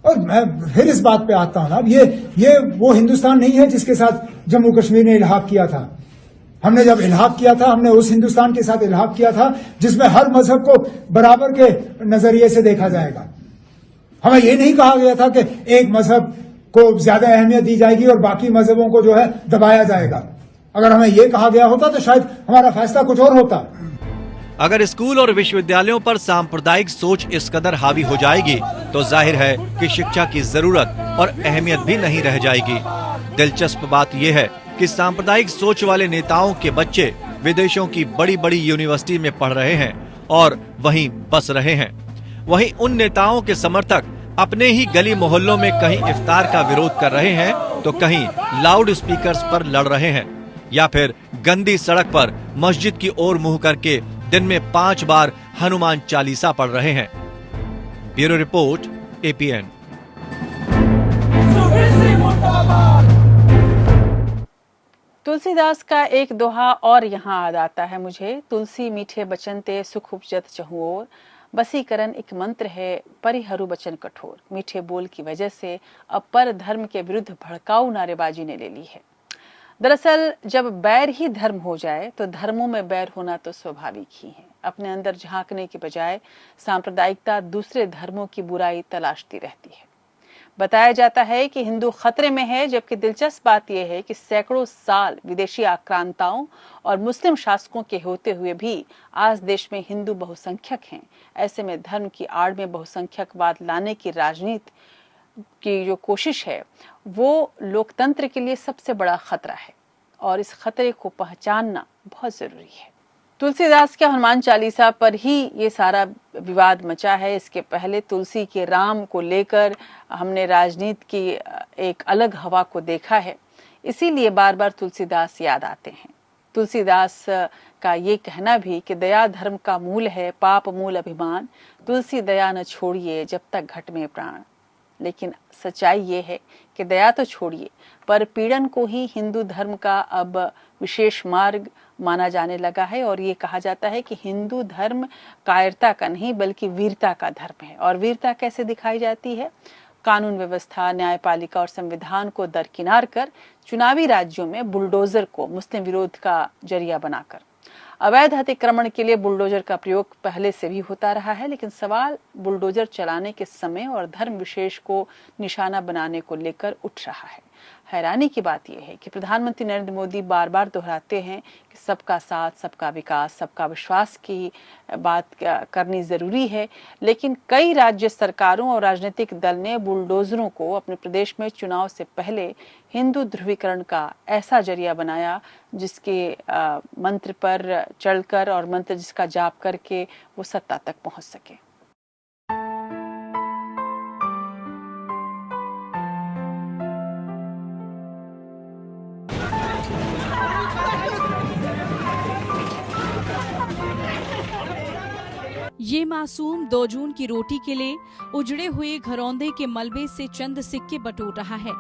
और मैं फिर इस बात पे आता हूँ ना, ये वो हिंदुस्तान नहीं है जिसके साथ जम्मू कश्मीर ने इल्हाक किया था। हमने जब इल्हाक किया था, हमने उस हिंदुस्तान के साथ इल्हाक किया था जिसमें हर मजहब को बराबर के नजरिए से देखा जाएगा। हमें ये नहीं कहा गया था कि एक मजहब को ज्यादा अहमियत दी जाएगी और बाकी मजहबों को जो है दबाया जाएगा। अगर हमें ये कहा गया होता तो शायद हमारा फैसला कुछ और होता। अगर स्कूल और विश्वविद्यालयों पर सांप्रदायिक सोच इस कदर हावी हो जाएगी तो जाहिर है कि शिक्षा की जरूरत और अहमियत भी नहीं रह जाएगी। दिलचस्प बात यह है कि सांप्रदायिक सोच वाले नेताओं के बच्चे विदेशों की बड़ी बड़ी यूनिवर्सिटी में पढ़ रहे हैं और वहीं बस रहे हैं। वहीं उन नेताओं के समर्थक अपने ही गली मोहल्लों में कहीं इफ्तार का विरोध कर रहे हैं तो कहीं लाउड स्पीकर्स पर लड़ रहे हैं या फिर गंदी सड़क पर मस्जिद की ओर मुंह करके दिन में 5 बार हनुमान चालीसा पढ़ रहे हैं। Bureau report, APN। तुलसीदास का एक दोहा और यहाँ याद आता है मुझे। तुलसी मीठे बचन ते सुख उपजत चहुओर, बसीकरण एक मंत्र है परिहरू बचन कठोर। मीठे बोल की वजह से अब पर धर्म के विरुद्ध भड़काऊ नारेबाजी ने ले ली है। दरअसल जब बैर ही धर्म हो जाए तो धर्मों में बैर होना तो स्वाभाविक ही है। अपने अंदर झांकने के बजाय सांप्रदायिकता दूसरे धर्मों की बुराई तलाशती रहती है। बताया जाता है कि हिंदू खतरे में है, जबकि दिलचस्प बात यह है कि सैकड़ों साल विदेशी आक्रांताओं और मुस्लिम शासकों के होते हुए भी आज देश में हिंदू बहुसंख्यक हैं। ऐसे में धर्म की आड़ में बहुसंख्यकवाद लाने की राजनीति की जो कोशिश है वो लोकतंत्र के लिए सबसे बड़ा खतरा है और इस खतरे को पहचानना बहुत जरूरी है। तुलसीदास के हनुमान चालीसा पर ही ये सारा विवाद मचा है। इसके पहले तुलसी के राम को लेकर हमने राजनीति की एक अलग हवा को देखा है, इसीलिए बार बार तुलसीदास याद आते हैं। तुलसीदास का ये कहना भी कि दया धर्म का मूल है, पाप मूल अभिमान, तुलसी दया न छोड़िए जब तक घट में प्राण। लेकिन सच्चाई ये है कि दया तो छोड़िए, पर पीड़न को ही हिंदू धर्म का अब विशेष मार्ग माना जाने लगा है और ये कहा जाता है कि हिंदू धर्म कायरता का नहीं बल्कि वीरता का धर्म है। और वीरता कैसे दिखाई जाती है? कानून व्यवस्था, न्यायपालिका और संविधान को दरकिनार कर चुनावी राज्यों में बुलडोजर को मुस्लिम विरोध का जरिया बनाकर। अवैध अतिक्रमण के लिए बुलडोजर का प्रयोग पहले से भी होता रहा है, लेकिन सवाल बुलडोजर चलाने के समय और धर्म विशेष को निशाना बनाने को लेकर उठ रहा है। हैरानी की बात यह है कि प्रधानमंत्री नरेंद्र मोदी बार बार दोहराते हैं कि सबका साथ, सबका विकास, सबका विश्वास की बात करनी जरूरी है, लेकिन कई राज्य सरकारों और राजनीतिक दल ने बुलडोजरों को अपने प्रदेश में चुनाव से पहले हिंदू ध्रुवीकरण का ऐसा जरिया बनाया जिसके मंत्र पर चढ़कर और मंत्र जिसका जाप करके वो सत्ता तक पहुंच सके। ये मासूम 2 जून की रोटी के लिए उजड़े हुए घरौंदे के मलबे से चंद सिक्के बटोर रहा है।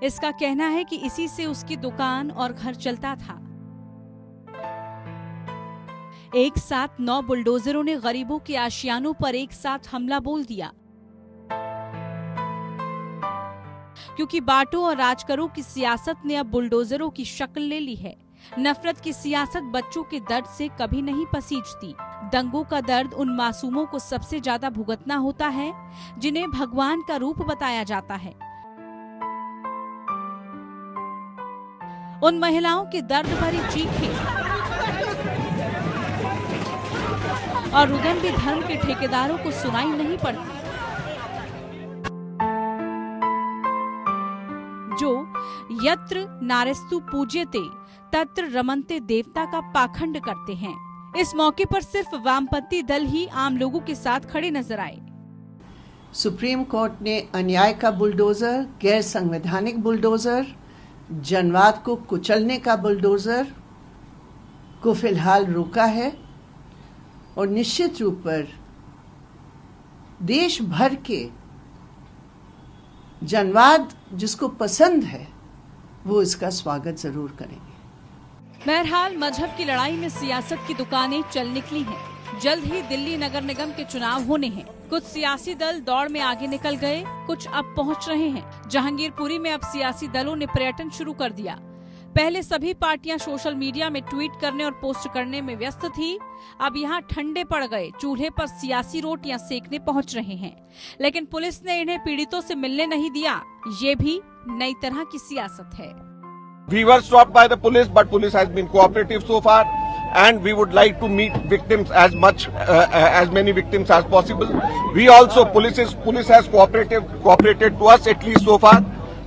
इसका कहना है कि इसी से उसकी दुकान और घर चलता था। एक साथ 9 बुलडोजरों ने गरीबों के आशियानों पर एक साथ हमला बोल दिया, क्योंकि बांटो और राज करो की सियासत ने अब बुलडोजरों की शक्ल ले ली है। नफरत की सियासत बच्चों के दर्द से कभी नहीं पसीजती। दंगों का दर्द उन मासूमों को सबसे ज्यादा भुगतना होता है जिन्हें भगवान का रूप बताया जाता है। उन महिलाओं के दर्द भरी चीखें और रुदन भी धर्म के ठेकेदारों को सुनाई नहीं पड़ती, जो यत्र नारेस्तु पूज्यते तत्र रमन्ते देवता का पाखंड करते हैं। इस मौके पर सिर्फ वामपंथी दल ही आम लोगों के साथ खड़े नजर आए। सुप्रीम कोर्ट ने अन्याय का बुलडोजर, गैर संवैधानिक बुलडोजर, जनवाद को कुचलने का बुलडोजर को फिलहाल रोका है और निश्चित रूप पर देश भर के जनवाद जिसको पसंद है वो इसका स्वागत जरूर करेंगे। बहरहाल मजहब की लड़ाई में सियासत की दुकानें चल निकली हैं। जल्द ही दिल्ली नगर निगम के चुनाव होने हैं। कुछ सियासी दल दौड़ में आगे निकल गए, कुछ अब पहुंच रहे हैं। जहांगीरपुरी में अब सियासी दलों ने पर्यटन शुरू कर दिया। पहले सभी पार्टियां सोशल मीडिया में ट्वीट करने और पोस्ट करने में व्यस्त थी। अब यहां ठंडे पड़ गए, चूल्हे पर सियासी रोटियां सेकने पहुंच रहे हैं। लेकिन पुलिस ने इन्हें पीड़ितों से मिलने नहीं दिया। ये भी नई तरह की सियासत है। We were stopped by the police, but police has been cooperative so far, and we would like to meet victims as many victims as possible. We also police has cooperated to us at least so far,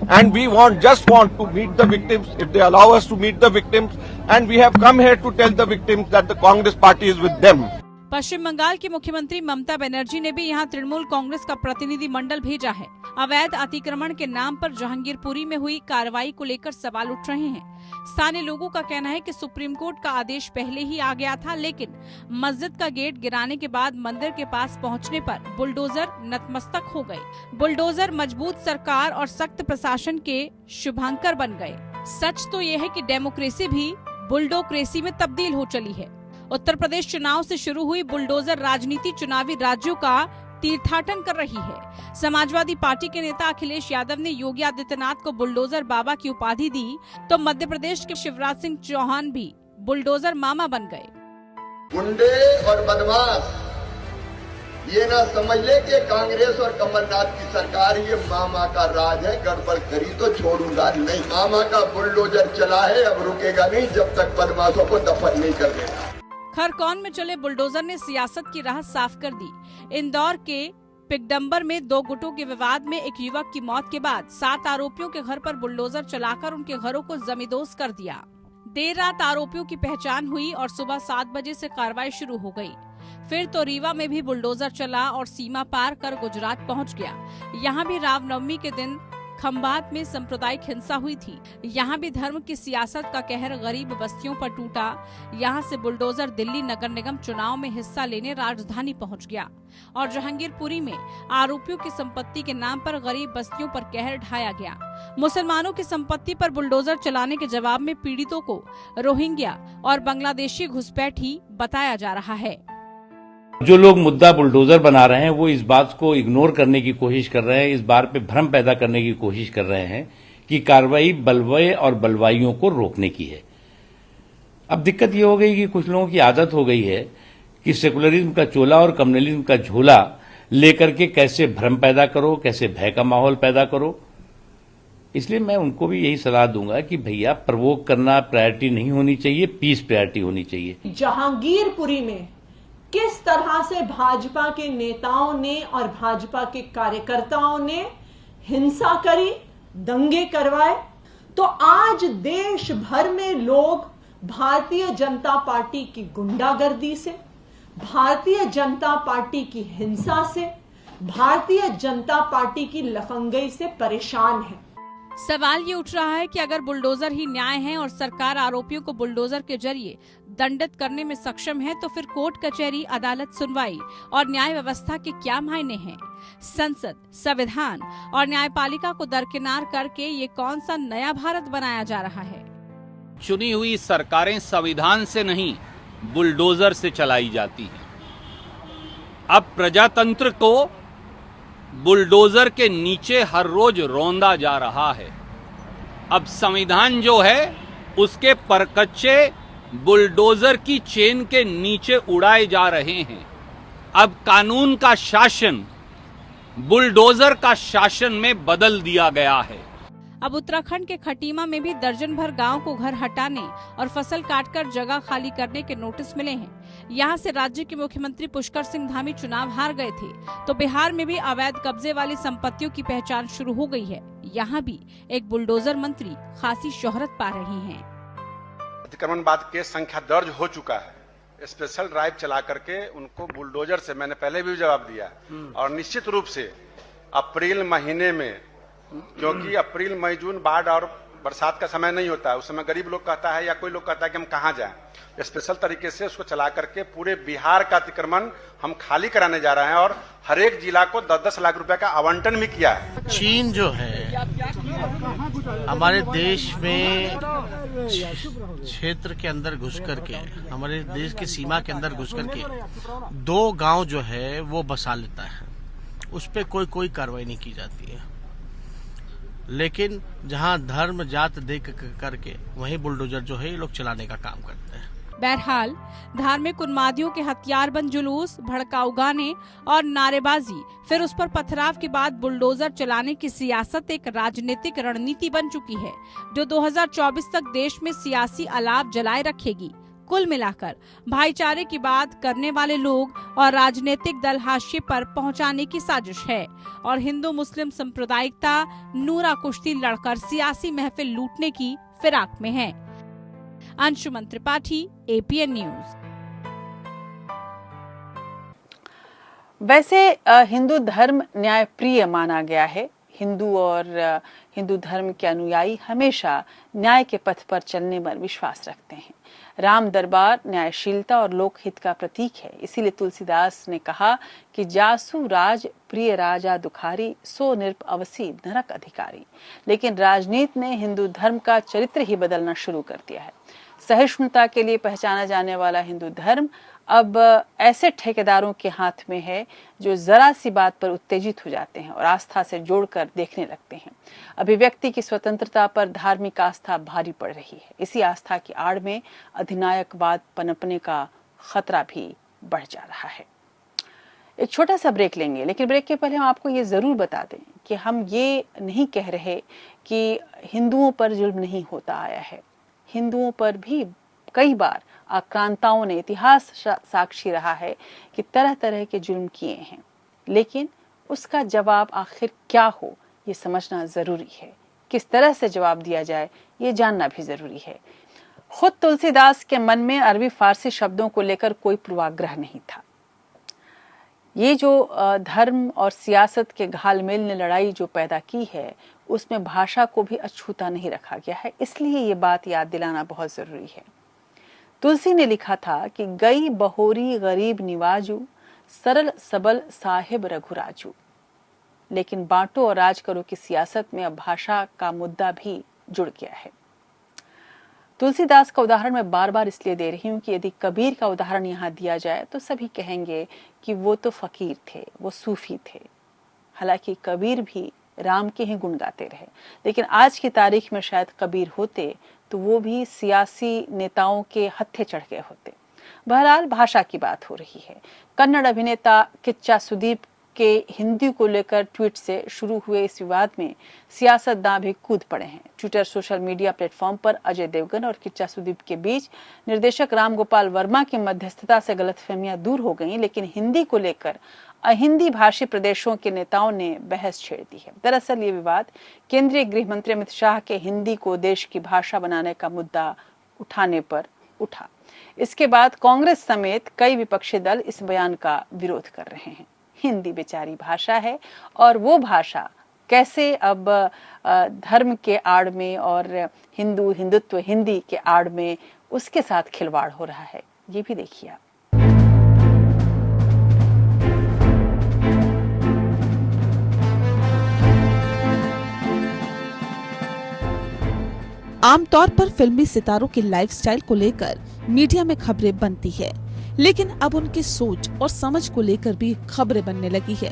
and we just want to meet the victims if they allow us to meet the victims, and we have come here to tell the victims that the Congress party is with them. पश्चिम बंगाल की मुख्यमंत्री ममता बनर्जी ने भी यहां तृणमूल कांग्रेस का प्रतिनिधि मंडल भेजा है। अवैध अतिक्रमण के नाम पर जहांगीरपुरी में हुई कार्रवाई को लेकर सवाल उठ रहे हैं। स्थानीय लोगों का कहना है कि सुप्रीम कोर्ट का आदेश पहले ही आ गया था, लेकिन मस्जिद का गेट गिराने के बाद मंदिर के पास पहुंचने पर बुलडोजर नतमस्तक हो गए। बुलडोजर मजबूत सरकार और सख्त प्रशासन के शुभांकर बन गए। सच तो ये है कि डेमोक्रेसी भी बुलडोक्रेसी में तब्दील हो चली है। उत्तर प्रदेश चुनाव से शुरू हुई बुलडोजर राजनीति चुनावी राज्यों का तीर्थाटन कर रही है। समाजवादी पार्टी के नेता अखिलेश यादव ने योगी आदित्यनाथ को बुलडोजर बाबा की उपाधि दी, तो मध्य प्रदेश के शिवराज सिंह चौहान भी बुलडोजर मामा बन गए। गुंडे और बदमाश ये ना समझ ले कि कांग्रेस और कमलनाथ की सरकार ये मामा का राज है, गड़बड़ करी तो छोड़ूंगा नहीं। मामा का बुलडोजर चला है, अब रुकेगा नहीं जब तक बदमाशों को दफन नहीं कर देगा। खरकौन में चले बुलडोजर ने सियासत की राह साफ कर दी। इंदौर के पिगडम्बर में 2 गुटों के विवाद में एक युवक की मौत के बाद 7 आरोपियों के घर पर बुलडोजर चलाकर उनके घरों को जमींदोज कर दिया। देर रात आरोपियों की पहचान हुई और सुबह 7 बजे से कार्रवाई शुरू हो गई। फिर तो रीवा में भी बुलडोजर चला और सीमा पार कर गुजरात पहुंच गया। यहाँ भी रामनवमी के दिन खंभात में सांप्रदायिक हिंसा हुई थी। यहाँ भी धर्म की सियासत का कहर गरीब बस्तियों पर टूटा। यहाँ से बुलडोजर दिल्ली नगर निगम चुनाव में हिस्सा लेने राजधानी पहुँच गया और जहांगीरपुरी में आरोपियों की संपत्ति के नाम पर गरीब बस्तियों पर कहर ढाया गया। मुसलमानों की संपत्ति पर बुलडोजर चलाने के जवाब में पीड़ितों को रोहिंग्या और बांग्लादेशी घुसपैठी बताया जा रहा है। जो लोग मुद्दा बुलडोजर बना रहे हैं वो इस बात को इग्नोर करने की कोशिश कर रहे हैं, इस बात पे भ्रम पैदा करने की कोशिश कर रहे हैं कि कार्रवाई बलवे और बलवाइयों को रोकने की है। अब दिक्कत ये हो गई कि कुछ लोगों की आदत हो गई है कि सेकुलरिज्म का चोला और कम्युनलिज्म का झोला लेकर के कैसे भ्रम पैदा करो, कैसे भय का माहौल पैदा करो। इसलिए मैं उनको भी यही सलाह दूंगा कि भैया प्रवोक करना प्रायोरिटी नहीं होनी चाहिए, पीस प्रायोरिटी होनी चाहिए। जहांगीरपुरी में किस तरह से भाजपा के नेताओं ने और भाजपा के कार्यकर्ताओं ने हिंसा करी, दंगे करवाए, तो आज देश भर में लोग भारतीय जनता पार्टी की गुंडागर्दी से, भारतीय जनता पार्टी की हिंसा से, भारतीय जनता पार्टी की लफंगई से परेशान है। सवाल ये उठ रहा है कि अगर बुलडोजर ही न्याय है और सरकार आरोपियों को बुलडोजर के जरिए दंडित करने में सक्षम है, तो फिर कोर्ट कचहरी, अदालत, सुनवाई और न्याय व्यवस्था के क्या मायने हैं? संसद, संविधान और न्यायपालिका को दरकिनार करके ये कौन सा नया भारत बनाया जा रहा है? चुनी हुई सरकारें संविधान से नहीं बुलडोजर से चलाई जाती हैं। अब प्रजातंत्र को बुलडोजर के नीचे हर रोज रौंदा जा रहा है। अब संविधान जो है उसके परकच्चे बुलडोजर की चेन के नीचे उड़ाए जा रहे हैं। अब कानून का शासन बुलडोजर का शासन में बदल दिया गया है। अब उत्तराखंड के खटीमा में भी दर्जन भर गांव को घर हटाने और फसल काटकर जगह खाली करने के नोटिस मिले हैं। यहां से राज्य के मुख्यमंत्री पुष्कर सिंह धामी चुनाव हार गए थे, तो बिहार में भी अवैध कब्जे वाली संपत्तियों की पहचान शुरू हो गई है। यहां भी एक बुलडोजर मंत्री खासी शोहरत पा रही हैं। अतिक्रमणवाद केस संख्या दर्ज हो चुका है। स्पेशल ड्राइव चला करके उनको बुलडोजर से, मैंने पहले भी जवाब दिया, और निश्चित रूप से अप्रैल महीने में, क्योंकि अप्रैल, मई, जून बाढ़ और बरसात का समय नहीं होता है, उस समय गरीब लोग कहता है या कोई लोग कहता है कि हम कहां जाएं, स्पेशल तरीके से उसको चला करके पूरे बिहार का अतिक्रमण हम खाली कराने जा रहे हैं और हर एक जिला को 10-10 लाख रुपए का आवंटन भी किया है। चीन जो है हमारे देश में क्षेत्र के अंदर घुस करके, हमारे देश की सीमा के अंदर घुस करके 2 गांव जो है वो बसा लेता है। उस पर कोई कार्रवाई नहीं की जाती है। लेकिन जहां धर्म जात देख करके वहीं बुलडोजर जो है ये लोग चलाने का काम करते हैं। बहरहाल धार्मिक उन्मादियों के हथियारबंद जुलूस, भड़काऊ गाने और नारेबाजी, फिर उस पर पथराव के बाद बुलडोजर चलाने की सियासत एक राजनीतिक रणनीति बन चुकी है, जो 2024 तक देश में सियासी अलाव जलाए रखेगी। कुल मिलाकर भाईचारे की बात करने वाले लोग और राजनीतिक दल हाशिए पर पहुंचाने की साजिश है और हिंदू मुस्लिम सांप्रदायिकता नूरा कुश्ती लड़कर सियासी महफिल लूटने की फिराक में है। Anshuman Tripathi, APN news. वैसे हिंदू धर्म न्यायप्रिय माना गया है। हिंदू और हिंदू धर्म के अनुयायी हमेशा न्याय के पथ पर चलने पर विश्वास रखते हैं। राम दरबार न्यायशीलता और लोकहित का प्रतीक है। इसीलिए तुलसीदास ने कहा कि जासु राज प्रिय राजा दुखारी, सो निरप अवसी नरक अधिकारी। लेकिन राजनीति ने हिंदू धर्म का चरित्र ही बदलना शुरू कर दिया है। सहिष्णुता के लिए पहचाना जाने वाला हिंदू धर्म अब ऐसे ठेकेदारों के हाथ में है जो जरा सी बात पर उत्तेजित हो जाते हैं और आस्था से जोड़कर देखने लगते हैं। अभिव्यक्ति की स्वतंत्रता पर धार्मिक आस्था भारी पड़ रही है। इसी आस्था की आड़ में अधिनायकवाद पनपने का खतरा भी बढ़ जा रहा है। एक छोटा सा ब्रेक लेंगे, लेकिन ब्रेक के पहले हम आपको ये जरूर बता दें कि हम ये नहीं कह रहे कि हिंदुओं पर जुल्म नहीं होता आया है। हिंदुओं पर भी कई बार आक्रांताओं ने, इतिहास साक्षी रहा है कि तरह तरह के जुल्म किए हैं, लेकिन उसका जवाब आखिर क्या हो ये समझना जरूरी है। किस तरह से जवाब दिया जाए ये जानना भी जरूरी है। खुद तुलसीदास के मन में अरबी फारसी शब्दों को लेकर कोई पूर्वाग्रह नहीं था। ये जो धर्म और सियासत के घालमेल ने लड़ाई जो पैदा की है, उसमें भाषा को भी अछूता नहीं रखा गया है। इसलिए ये बात याद दिलाना बहुत जरूरी है। तुलसी ने लिखा था कि गई बहोरी गरीब निवाजू, सरल सबल साहिब रघुराजू। लेकिन बांटो और राज करो की सियासत में अब भाषा का मुद्दा भी जुड़ गया है। तुलसीदास का उदाहरण मैं बार बार इसलिए दे रही हूँ कि यदि कबीर का उदाहरण यहाँ दिया जाए तो सभी कहेंगे कि वो तो फकीर थे, वो सूफी थे। हालांकि कबीर भी राम के ही गुण गाते रहे, लेकिन आज की तारीख में शायद कबीर होते तो वो भी सियासी नेताओं के हत्थे चढ़ गए होते। बहरहाल भाषा की बात हो रही है। कन्नड़ अभिनेता किच्चा सुदीप के हिंदी को लेकर ट्वीट से शुरू हुए इस विवाद में सियासतदान भी कूद पड़े हैं। ट्विटर सोशल मीडिया प्लेटफॉर्म पर अजय देवगन और किच्चा सुदीप के बीच निर्देशक राम गोपाल वर्मा की मध्यस्थता से गलतफहमियां दूर हो गईं, लेकिन हिंदी को लेकर अहिंदी भाषी प्रदेशों के नेताओं ने बहस छेड़ दी है। दरअसल ये विवाद केंद्रीय गृह मंत्री अमित शाह के हिंदी को देश की भाषा बनाने का मुद्दा उठाने पर उठा। इसके बाद कांग्रेस समेत कई विपक्षी दल इस बयान का विरोध कर रहे हैं। हिंदी बेचारी भाषा है और वो भाषा कैसे अब धर्म के आड़ में और हिंदुत्व हिंदी के आड़ में उसके साथ खिलवाड़ हो रहा है, ये भी देखिए आप। आमतौर पर फिल्मी सितारों के लाइफस्टाइल को लेकर मीडिया में खबरें बनती है, लेकिन अब उनकी सोच और समझ को लेकर भी खबरें बनने लगी है।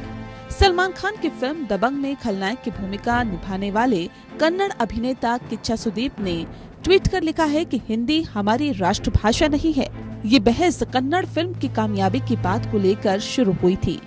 सलमान खान की फिल्म दबंग में खलनायक की भूमिका निभाने वाले कन्नड़ अभिनेता किच्चा सुदीप ने ट्वीट कर लिखा है कि हिंदी हमारी राष्ट्रभाषा नहीं है। ये बहस कन्नड़ फिल्म की कामयाबी की बात को लेकर शुरू हुई थी,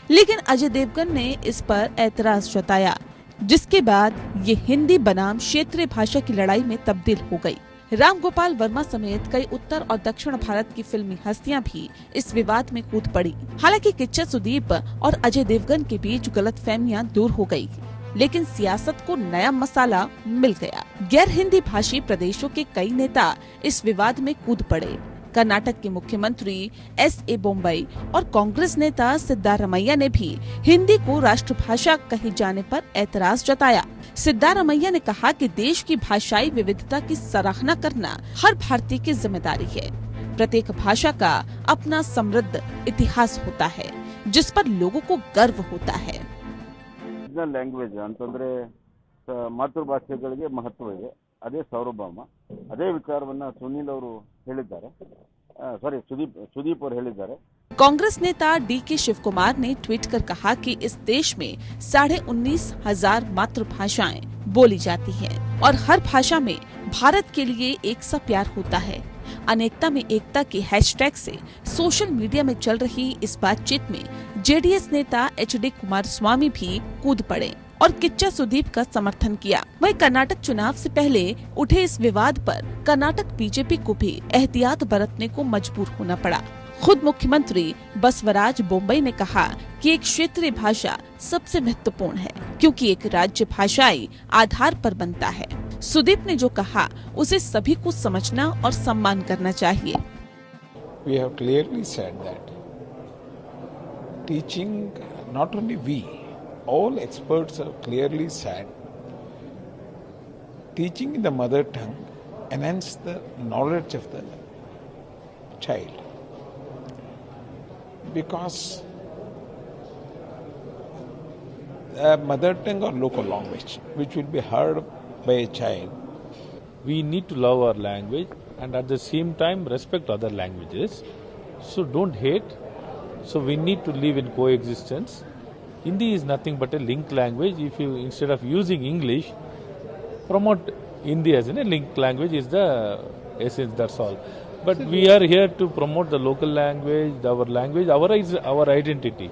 लेकिन अजय देवगन ने इस पर ऐतराज जताया, जिसके बाद ये हिंदी बनाम क्षेत्रीय भाषा की लड़ाई में तब्दील हो गई। राम गोपाल वर्मा समेत कई उत्तर और दक्षिण भारत की फिल्मी हस्तियां भी इस विवाद में कूद पड़ी। हालांकि किच्चा सुदीप और अजय देवगन के बीच गलतफहमियां दूर हो गई, लेकिन सियासत को नया मसाला मिल गया। गैर हिंदी भाषी प्रदेशों के कई नेता इस विवाद में कूद पड़े। कर्नाटक के मुख्यमंत्री S.A. बोम्बई और कांग्रेस नेता सिद्धारमैया ने भी हिंदी को राष्ट्रभाषा कहे जाने पर ऐतराज जताया। सिद्धारमैया ने कहा कि देश की भाषाई विविधता की सराहना करना हर भारतीय की जिम्मेदारी है। प्रत्येक भाषा का अपना समृद्ध इतिहास होता है, जिस पर लोगों को गर्व होता है। ಲ್ಯಾಂಗ್ವೇಜ್ ಅಂತಂದ್ರೆ ಮಾತೃಭಾಷೆಗಳಿಗೆ ಮಹತ್ವ ಇದೆ, ಅದೇ ಸಾರ್ವಭೌಮ. ಅದೇ ವಿಚಾರವನ್ನ ಸುನೀಲ್ ಅವರು ಹೇಳಿದ್ದಾರೆ, ಸುದೀಪ್ ಅವರು ಹೇಳಿದ್ದಾರೆ. कांग्रेस नेता DK शिव कुमार ने ट्वीट कर कहा कि इस देश में 19,500 मातृभाषाएं बोली जाती हैं और हर भाषा में भारत के लिए एक सा प्यार होता है। अनेकता में एकता के हैशटैग से सोशल मीडिया में चल रही इस बातचीत में JDS नेता HD कुमारस्वामी भी कूद पड़े और किच्चा सुदीप का समर्थन किया। वहीं कर्नाटक चुनाव से पहले उठे इस विवाद पर कर्नाटक बीजेपी को भी एहतियात बरतने को मजबूर होना पड़ा। खुद मुख्यमंत्री बसवराज बोम्मई ने कहा कि एक क्षेत्रीय भाषा सबसे महत्वपूर्ण है क्योंकि एक राज्य भाषाई आधार पर बनता है। सुदीप ने जो कहा उसे सभी को समझना और सम्मान करना चाहिए। We have clearly said that teaching, not only we, all experts have clearly said teaching in the mother tongue enhance the knowledge of the child, because the mother tongue or local language which will be heard by a child. We need to love our language and at the same time respect other languages. So don't hate. So we need to live in coexistence. Hindi is nothing but a link language. If you, instead of using English, promote Hindi as a link language is the essence, that's all. But we are here to promote the local language, our identity.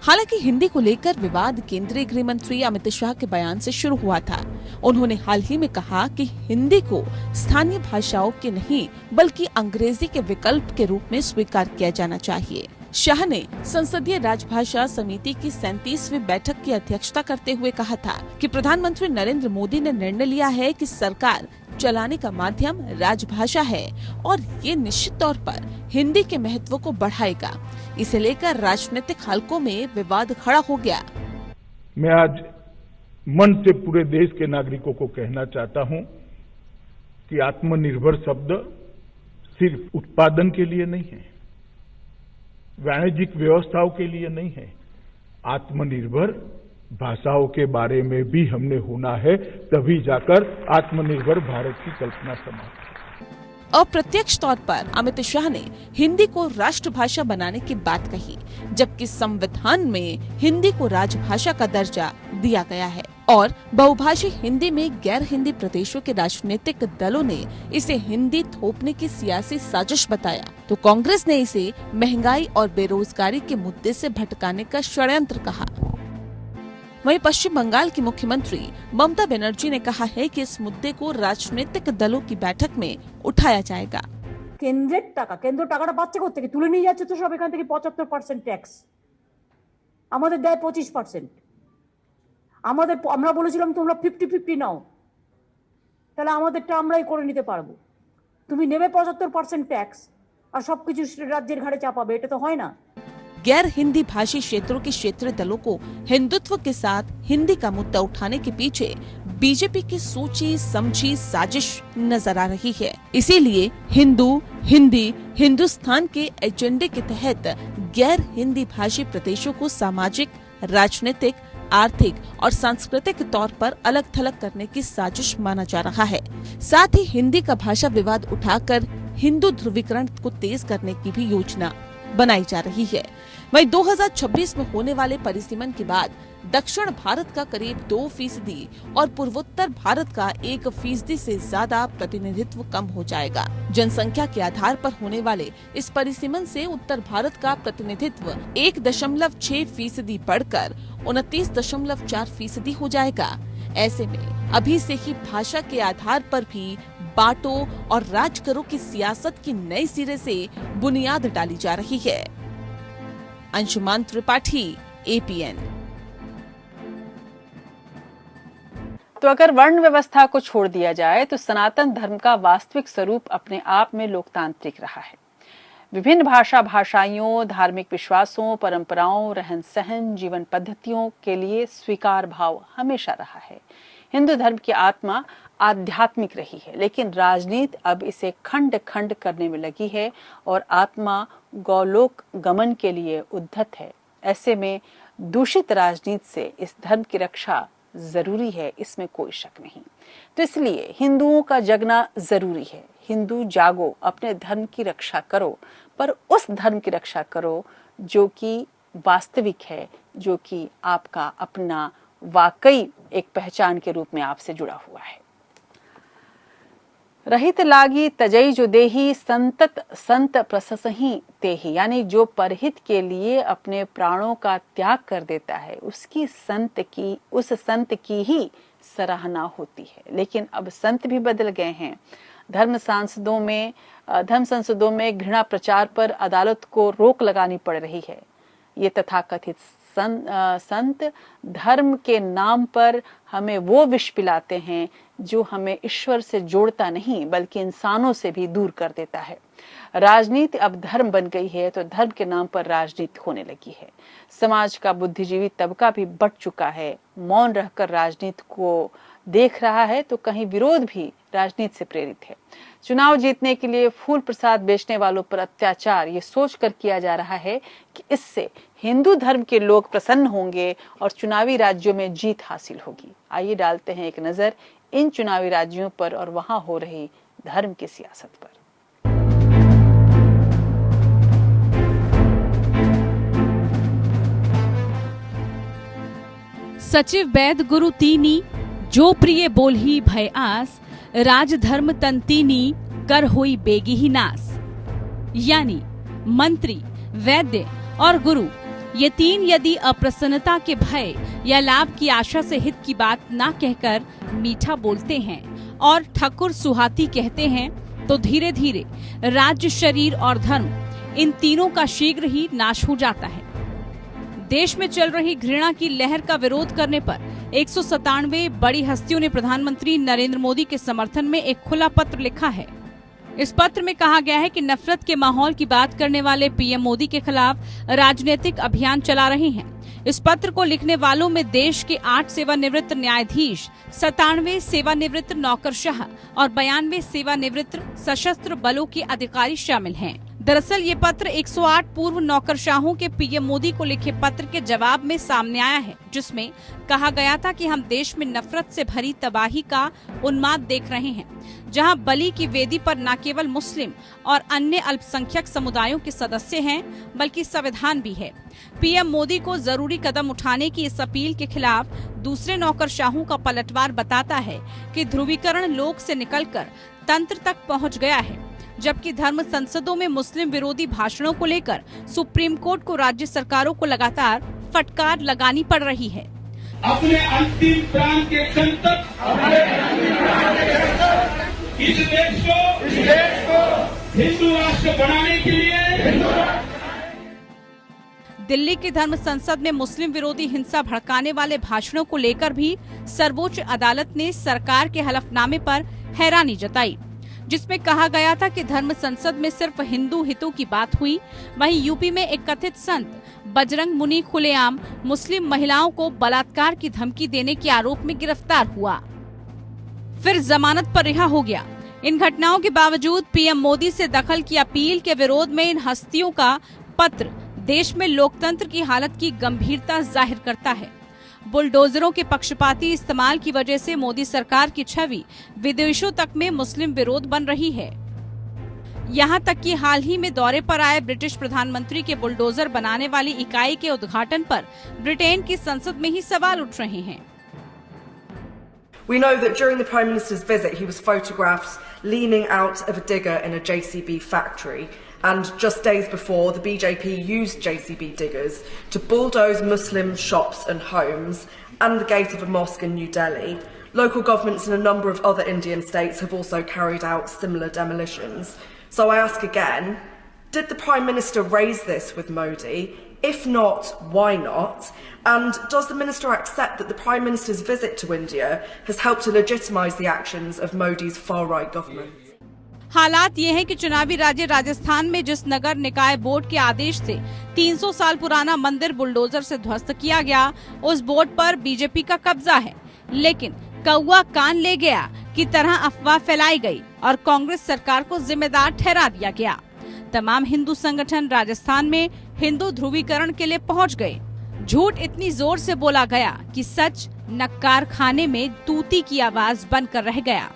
हालांकि हिंदी को लेकर विवाद केंद्रीय गृह मंत्री अमित शाह के बयान से शुरू हुआ था। उन्होंने हाल ही में कहा कि हिंदी को स्थानीय भाषाओं के नहीं बल्कि अंग्रेजी के विकल्प के रूप में स्वीकार किया जाना चाहिए। शाह ने संसदीय राजभाषा समिति की 37वीं बैठक की अध्यक्षता करते हुए कहा था कि प्रधानमंत्री नरेंद्र मोदी ने निर्णय लिया है कि सरकार चलाने का माध्यम राजभाषा है और ये निश्चित तौर पर हिंदी के महत्व को बढ़ाएगा। इसे लेकर राजनीतिक हलकों में विवाद खड़ा हो गया। मैं आज मन से पूरे देश के नागरिकों को कहना चाहता हूं कि आत्मनिर्भर शब्द सिर्फ उत्पादन के लिए नहीं है, वाणिज्यिक व्यवस्थाओं के लिए नहीं है। आत्मनिर्भर भाषाओं के बारे में भी हमने होना है, तभी जाकर आत्मनिर्भर भारत की कल्पना संभव। अप्रत्यक्ष तौर पर अमित शाह ने हिंदी को राष्ट्रभाषा बनाने की बात कही, जबकि संविधान में हिंदी को राजभाषा का दर्जा दिया गया है और बहुभाषी हिंदी में गैर हिंदी प्रदेशों के राजनीतिक दलों ने इसे हिंदी थोपने की सियासी साजिश बताया, तो कांग्रेस ने इसे महंगाई और बेरोजगारी के मुद्दे से भटकाने का षड्यंत्र कहा। वहीं पश्चिम बंगाल की मुख्यमंत्री ममता बनर्जी ने कहा है कि इस मुद्दे को राजनीतिक दलों की बैठक में उठाया जाएगा। केंद्र टाकाটা পাচ্ছে কোথা থেকে? তুলে নিয়ে যাচ্ছে তো সব এখান থেকে 75% ট্যাক্স, আমাদের দেয় 25%। আমরা বলেছিলাম তোমরা 50-50 নাও, তাহলে আমাদেরটা আমরাই করে নিতে পারবো। তুমি নেবে 75% ট্যাক্স আর সবকিছু রাজ্যের ঘাড়ে চাপাবে, এটা তো হয় না। गैर हिंदी भाषी क्षेत्रों के क्षेत्रीय दलों को हिंदुत्व के साथ हिंदी का मुद्दा उठाने के पीछे बीजेपी की सोची समझी साजिश नजर आ रही है। इसीलिए हिंदी हिंदुस्तान के एजेंडे के तहत गैर हिंदी भाषी प्रदेशों को सामाजिक, राजनीतिक, आर्थिक और सांस्कृतिक तौर पर अलग थलग करने की साजिश माना जा रहा है। साथ ही हिंदी का भाषा विवाद उठाकर हिंदू ध्रुवीकरण को तेज करने की भी योजना बनाई जा रही है। वहीं 2026 में होने वाले परिसीमन के बाद दक्षिण भारत का करीब 2% और पूर्वोत्तर भारत का 1% से ज्यादा प्रतिनिधित्व कम हो जाएगा। जनसंख्या के आधार पर होने वाले इस परिसीमन से उत्तर भारत का प्रतिनिधित्व 1.6% बढ़कर 29.4% हो जाएगा। ऐसे में अभी से ही भाषा के आधार पर भी बांटो और राज करो की सियासत की नई सिरे से बुनियाद डाली जा रही है। अंशुमान त्रिपाठी, APN। तो अगर वर्ण व्यवस्था को छोड़ दिया जाए तो सनातन धर्म का वास्तविक स्वरूप अपने आप में लोकतांत्रिक रहा है। विभिन्न भाषाइयों, धार्मिक विश्वासों, परंपराओं, रहन सहन, जीवन पद्धतियों के लिए स्वीकार भाव हमेशा रहा है। हिंदू धर्म की आत्मा आध्यात्मिक रही है, लेकिन राजनीति अब इसे खंड खंड करने में लगी है और आत्मा गौलोक गमन के लिए उद्धत है। ऐसे में दूषित राजनीति से इस धर्म की रक्षा जरूरी है, इसमें कोई शक नहीं। तो इसलिए हिंदुओं का जगना जरूरी है। हिंदू जागो, अपने धर्म की रक्षा करो, पर उस धर्म की रक्षा करो जो कि वास्तविक है, जो कि आपका अपना वाकई एक पहचान के रूप में आपसे जुड़ा हुआ है। रहित लागी तजई जो देही संतत संत प्रससही तेही, यानी जो परहित के लिए अपने प्राणों का त्याग कर देता है उस संत की ही सराहना होती है। लेकिन अब संत भी बदल गए हैं। धर्म संसदों में घृणा प्रचार पर अदालत को रोक लगानी पड़ रही है। ये तथाकथित संत धर्म के नाम पर हमें वो विष पिलाते हैं जो हमें ईश्वर से जोड़ता नहीं बल्कि इंसानों से भी दूर कर देता है। राजनीति अब धर्म बन गई है तो धर्म के नाम पर राजनीति होने लगी है। समाज का बुद्धिजीवी तबका भी बढ़ चुका है, मौन रहकर राजनीति को देख रहा है तो कहीं विरोध भी राजनीति से प्रेरित है। चुनाव जीतने के लिए फूल प्रसाद बेचने वालों पर अत्याचार ये सोचकर किया जा रहा है कि इससे हिंदू धर्म के लोग प्रसन्न होंगे और चुनावी राज्यों में जीत हासिल होगी। आइए डालते हैं एक नजर इन चुनावी राज्यों पर और वहां हो रही धर्म की सियासत पर। सचिव वैद गुरु तीनी जो प्रिय बोलही भय आस, राज धर्म तंतीनी कर होई बेगी ही नास। यानी मंत्री, वैद्य और गुरु ये तीन यदि अप्रसन्नता के भय या लाभ की आशा से हित की बात ना कहकर मीठा बोलते हैं और ठकुर सुहाती कहते हैं तो धीरे धीरे राज्य, शरीर और धर्म इन तीनों का शीघ्र ही नाश हो जाता है। देश में चल रही घृणा की लहर का विरोध करने पर 197 बड़ी हस्तियों ने प्रधानमंत्री नरेंद्र मोदी के समर्थन में एक खुला पत्र लिखा है। इस पत्र में कहा गया है कि नफरत के माहौल की बात करने वाले पीएम मोदी के खिलाफ राजनीतिक अभियान चला रहे हैं। इस पत्र को लिखने वालों में देश के 8 सेवानिवृत्त न्यायाधीश, 97 सेवानिवृत्त नौकरशाह और 92 सेवानिवृत्त सशस्त्र बलों के अधिकारी शामिल हैं। दरअसल ये पत्र 108 पूर्व नौकरशाहों के पीएम मोदी को लिखे पत्र के जवाब में सामने आया है, जिसमें कहा गया था कि हम देश में नफरत से भरी तबाही का उन्माद देख रहे हैं, जहां बलि की वेदी पर न केवल मुस्लिम और अन्य अल्पसंख्यक समुदायों के सदस्य हैं बल्कि संविधान भी है। पीएम मोदी को जरूरी कदम उठाने की इस अपील के खिलाफ दूसरे नौकरशाहों का पलटवार बताता है कि ध्रुवीकरण लोक से निकलकर तंत्र तक पहुंच गया है, जबकि धर्म संसदों में मुस्लिम विरोधी भाषणों को लेकर सुप्रीम कोर्ट को राज्य सरकारों को लगातार फटकार लगानी पड़ रही है। अपने अंतिम प्राण के क्षण तक इस देश को हिंदू राष्ट्र बनाने के लिए दिल्ली की धर्म संसद में मुस्लिम विरोधी हिंसा भड़काने वाले भाषणों को लेकर भी सर्वोच्च अदालत ने सरकार के हलफनामे पर हैरानी जताई, जिसमें कहा गया था कि धर्म संसद में सिर्फ हिंदू हितों की बात हुई। वहीं यूपी में एक कथित संत बजरंग मुनि खुलेआम मुस्लिम महिलाओं को बलात्कार की धमकी देने के आरोप में गिरफ्तार हुआ, फिर जमानत पर रिहा हो गया। इन घटनाओं के बावजूद पीएम मोदी से दखल की अपील के विरोध में इन हस्तियों का पत्र देश में लोकतंत्र की हालत की गंभीरता जाहिर करता है। बुलडोजरों के पक्षपाती इस्तेमाल की वजह से मोदी सरकार की छवि विदेशों तक में मुस्लिम विरोध बन रही है। यहाँ तक कि हाल ही में दौरे पर आए ब्रिटिश प्रधानमंत्री के बुलडोजर बनाने वाली इकाई के उद्घाटन पर ब्रिटेन की संसद में ही सवाल उठ रहे हैं। We know that during the Prime Minister's visit he was photographed leaning out of a digger in a JCB factory, and just days before the BJP used JCB diggers to bulldoze Muslim shops and homes and the gate of a mosque in New Delhi. Local governments in a number of other Indian states have also carried out similar demolitions. So I ask again, did the Prime Minister raise this with Modi? If not, why not? And does the Minister accept that the Prime Minister's visit to India has helped to legitimise the actions of Modi's far-right government? हालात ये है कि चुनावी राज्य राजस्थान में जिस नगर निकाय बोर्ड के आदेश से 300 साल पुराना मंदिर बुलडोजर से ध्वस्त किया गया, उस बोर्ड पर बीजेपी का कब्जा है, लेकिन कौवा कान ले गया की तरह अफवाह फैलाई गई और कांग्रेस सरकार को जिम्मेदार ठहरा दिया गया। तमाम हिंदू संगठन राजस्थान में हिंदू ध्रुवीकरण के लिए पहुंच गए। झूठ इतनी जोर से बोला गया कि सच नक्कार खाने में तूती की आवाज बनकर रह गया,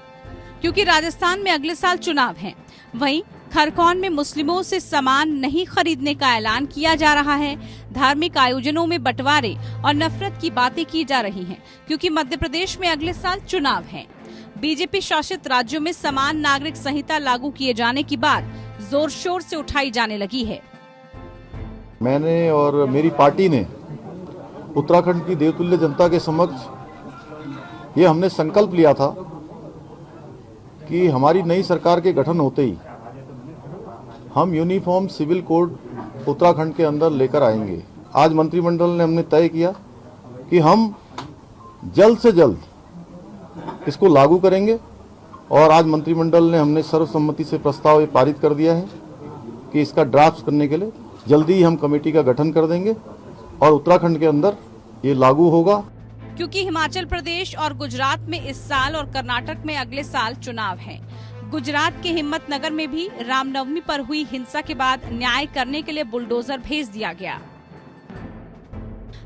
क्योंकि राजस्थान में अगले साल चुनाव हैं। वहीं खरगोन में मुस्लिमों से सामान नहीं खरीदने का ऐलान किया जा रहा है। धार्मिक आयोजनों में बंटवारे और नफरत की बातें की जा रही हैं, क्योंकि मध्य प्रदेश में अगले साल चुनाव है। बीजेपी शासित राज्यों में समान नागरिक संहिता लागू किए जाने की बात जोर शोर से उठाई जाने लगी है। मैंने और मेरी पार्टी ने उत्तराखंड की देवतुल्य जनता के समक्ष ये हमने संकल्प लिया था कि हमारी नई सरकार के गठन होते ही हम यूनिफॉर्म सिविल कोड उत्तराखंड के अंदर लेकर आएंगे। आज मंत्रिमंडल ने हमने तय किया कि हम जल्द से जल्द इसको लागू करेंगे और आज मंत्रिमंडल ने हमने सर्वसम्मति से प्रस्ताव ये पारित कर दिया है कि इसका ड्राफ्ट करने के लिए जल्दी ही हम कमेटी का गठन कर देंगे और उत्तराखंड के अंदर ये लागू होगा। क्योंकि हिमाचल प्रदेश और गुजरात में इस साल और कर्नाटक में अगले साल चुनाव है। गुजरात के हिम्मतनगर में भी रामनवमी पर हुई हिंसा के बाद न्याय करने के लिए बुलडोजर भेज दिया गया।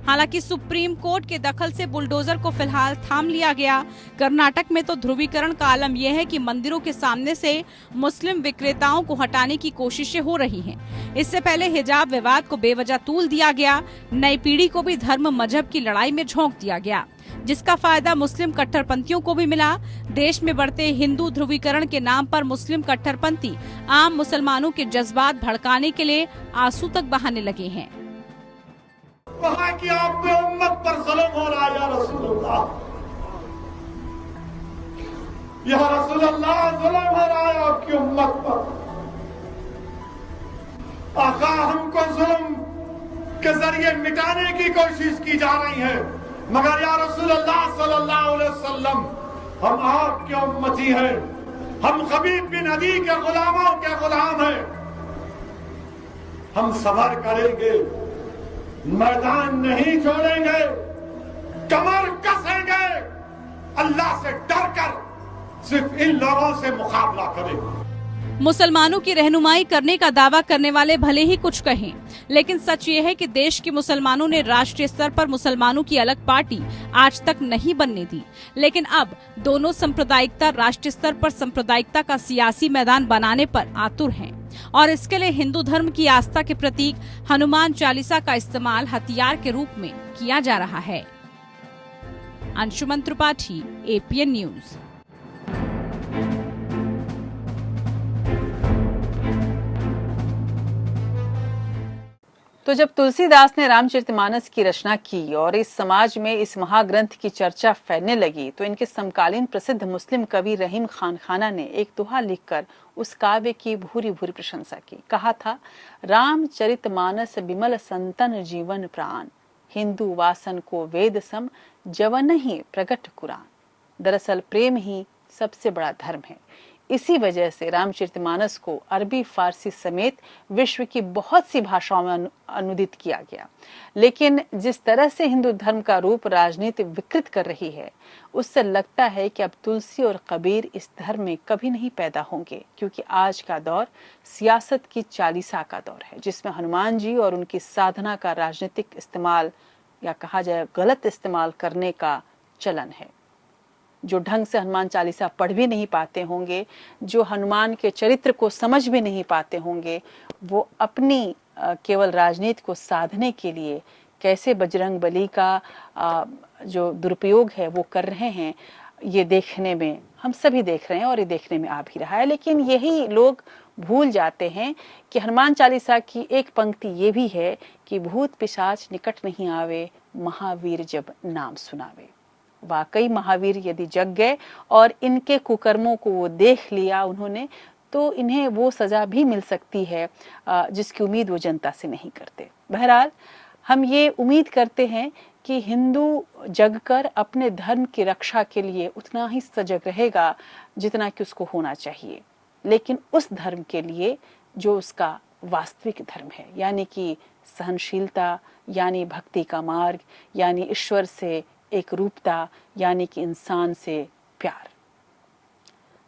हालांकि सुप्रीम कोर्ट के दखल से बुलडोजर को फिलहाल थाम लिया गया। कर्नाटक में तो ध्रुवीकरण का आलम यह है कि मंदिरों के सामने से मुस्लिम विक्रेताओं को हटाने की कोशिशें हो रही हैं। इससे पहले हिजाब विवाद को बेवजह तूल दिया गया। नई पीढ़ी को भी धर्म मजहब की लड़ाई में झोंक दिया गया, जिसका फायदा मुस्लिम कट्टरपंथियों को भी मिला। देश में बढ़ते हिंदू ध्रुवीकरण के नाम पर मुस्लिम कट्टरपंथी आम मुसलमानों के जज्बात भड़काने के लिए आंसू तक बहाने लगे हैं। कहा कि आपके उम्मत पर जुल्म हो रहा है या रसूलुल्लाह, या रसूलुल्लाह जुल्म हो रहा है आपकी उम्मत पर। आका हमको जुल्म के जरिए मिटाने की कोशिश की जा रही है, मगर या रसूलुल्लाह सल्लल्लाहु अलैहि वसल्लम हम आपके उम्मती हैं, हम खबीब बिन अदी के गुलामों के गुलाम हैं। हम सबर करेंगे, मैदान नहीं छोड़ेंगे, कमर कसेंगे, अल्लाह से डरकर सिर्फ इन लोगों से मुकाबला करेंगे। मुसलमानों की रहनुमाई करने का दावा करने वाले भले ही कुछ कहें, लेकिन सच ये है कि देश के मुसलमानों ने राष्ट्रीय स्तर पर मुसलमानों की अलग पार्टी आज तक नहीं बनने दी। लेकिन अब दोनों सांप्रदायिकता राष्ट्रीय स्तर पर सांप्रदायिकता का सियासी मैदान बनाने पर आतुर हैं और इसके लिए हिंदू धर्म की आस्था के प्रतीक हनुमान चालीसा का इस्तेमाल हथियार के रूप में किया जा रहा है। Anshuman Tripathi, APN news. तो जब तुलसीदास ने रामचरितमानस की रचना की और इस समाज में इस महाग्रंथ की चर्चा फैलने लगी, तो इनके समकालीन प्रसिद्ध मुस्लिम कवि रहीम खान खाना ने एक दोहा लिखकर उस काव्य की भूरी भूरी प्रशंसा की। कहा था, रामचरितमानस बिमल संतन जीवन प्राण, हिंदू वासन को वेद सम जवन ही प्रगट कुरान। दरअसल प्रेम ही सबसे बड़ा धर्म है। इसी वजह से रामचरितमानस को अरबी, फारसी समेत विश्व की बहुत सी भाषाओं में अनुदित किया गया। लेकिन जिस तरह से हिंदू धर्म का रूप राजनीति विकृत कर रही है, उससे लगता है कि अब तुलसी और कबीर इस धर्म में कभी नहीं पैदा होंगे, क्योंकि आज का दौर सियासत की चालीसा का दौर है, जिसमें हनुमान जी और उनकी साधना का राजनीतिक इस्तेमाल या कहा जाए गलत इस्तेमाल करने का चलन है। जो ढंग से हनुमान चालीसा पढ़ भी नहीं पाते होंगे, जो हनुमान के चरित्र को समझ भी नहीं पाते होंगे, वो अपनी केवल राजनीति को साधने के लिए कैसे बजरंग बली का जो दुरुपयोग है वो कर रहे हैं, ये देखने में हम सभी देख रहे हैं और ये देखने में आ भी रहा है। लेकिन यही लोग भूल जाते हैं कि हनुमान चालीसा की एक पंक्ति ये भी है कि भूत पिशाच निकट नहीं आवे, महावीर जब नाम सुनावे। वाकई महावीर यदि जग गए और इनके कुकर्मों को वो देख लिया उन्होंने, तो इन्हें वो सजा भी मिल सकती है जिसकी उम्मीद वो जनता से नहीं करते। बहरहाल हम ये उम्मीद करते हैं कि हिंदू जगकर अपने धर्म की रक्षा के लिए उतना ही सजग रहेगा जितना कि उसको होना चाहिए, लेकिन उस धर्म के लिए जो उसका वास्तविक धर्म है, यानी कि सहनशीलता, यानी भक्ति का मार्ग, यानी ईश्वर से एक रूपता, यानी कि इंसान से प्यार।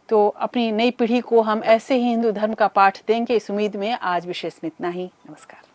तो अपनी नई पीढ़ी को हम ऐसे ही हिंदू धर्म का पाठ देंगे, इस उम्मीद में आज विशेष में इतना ही। नमस्कार।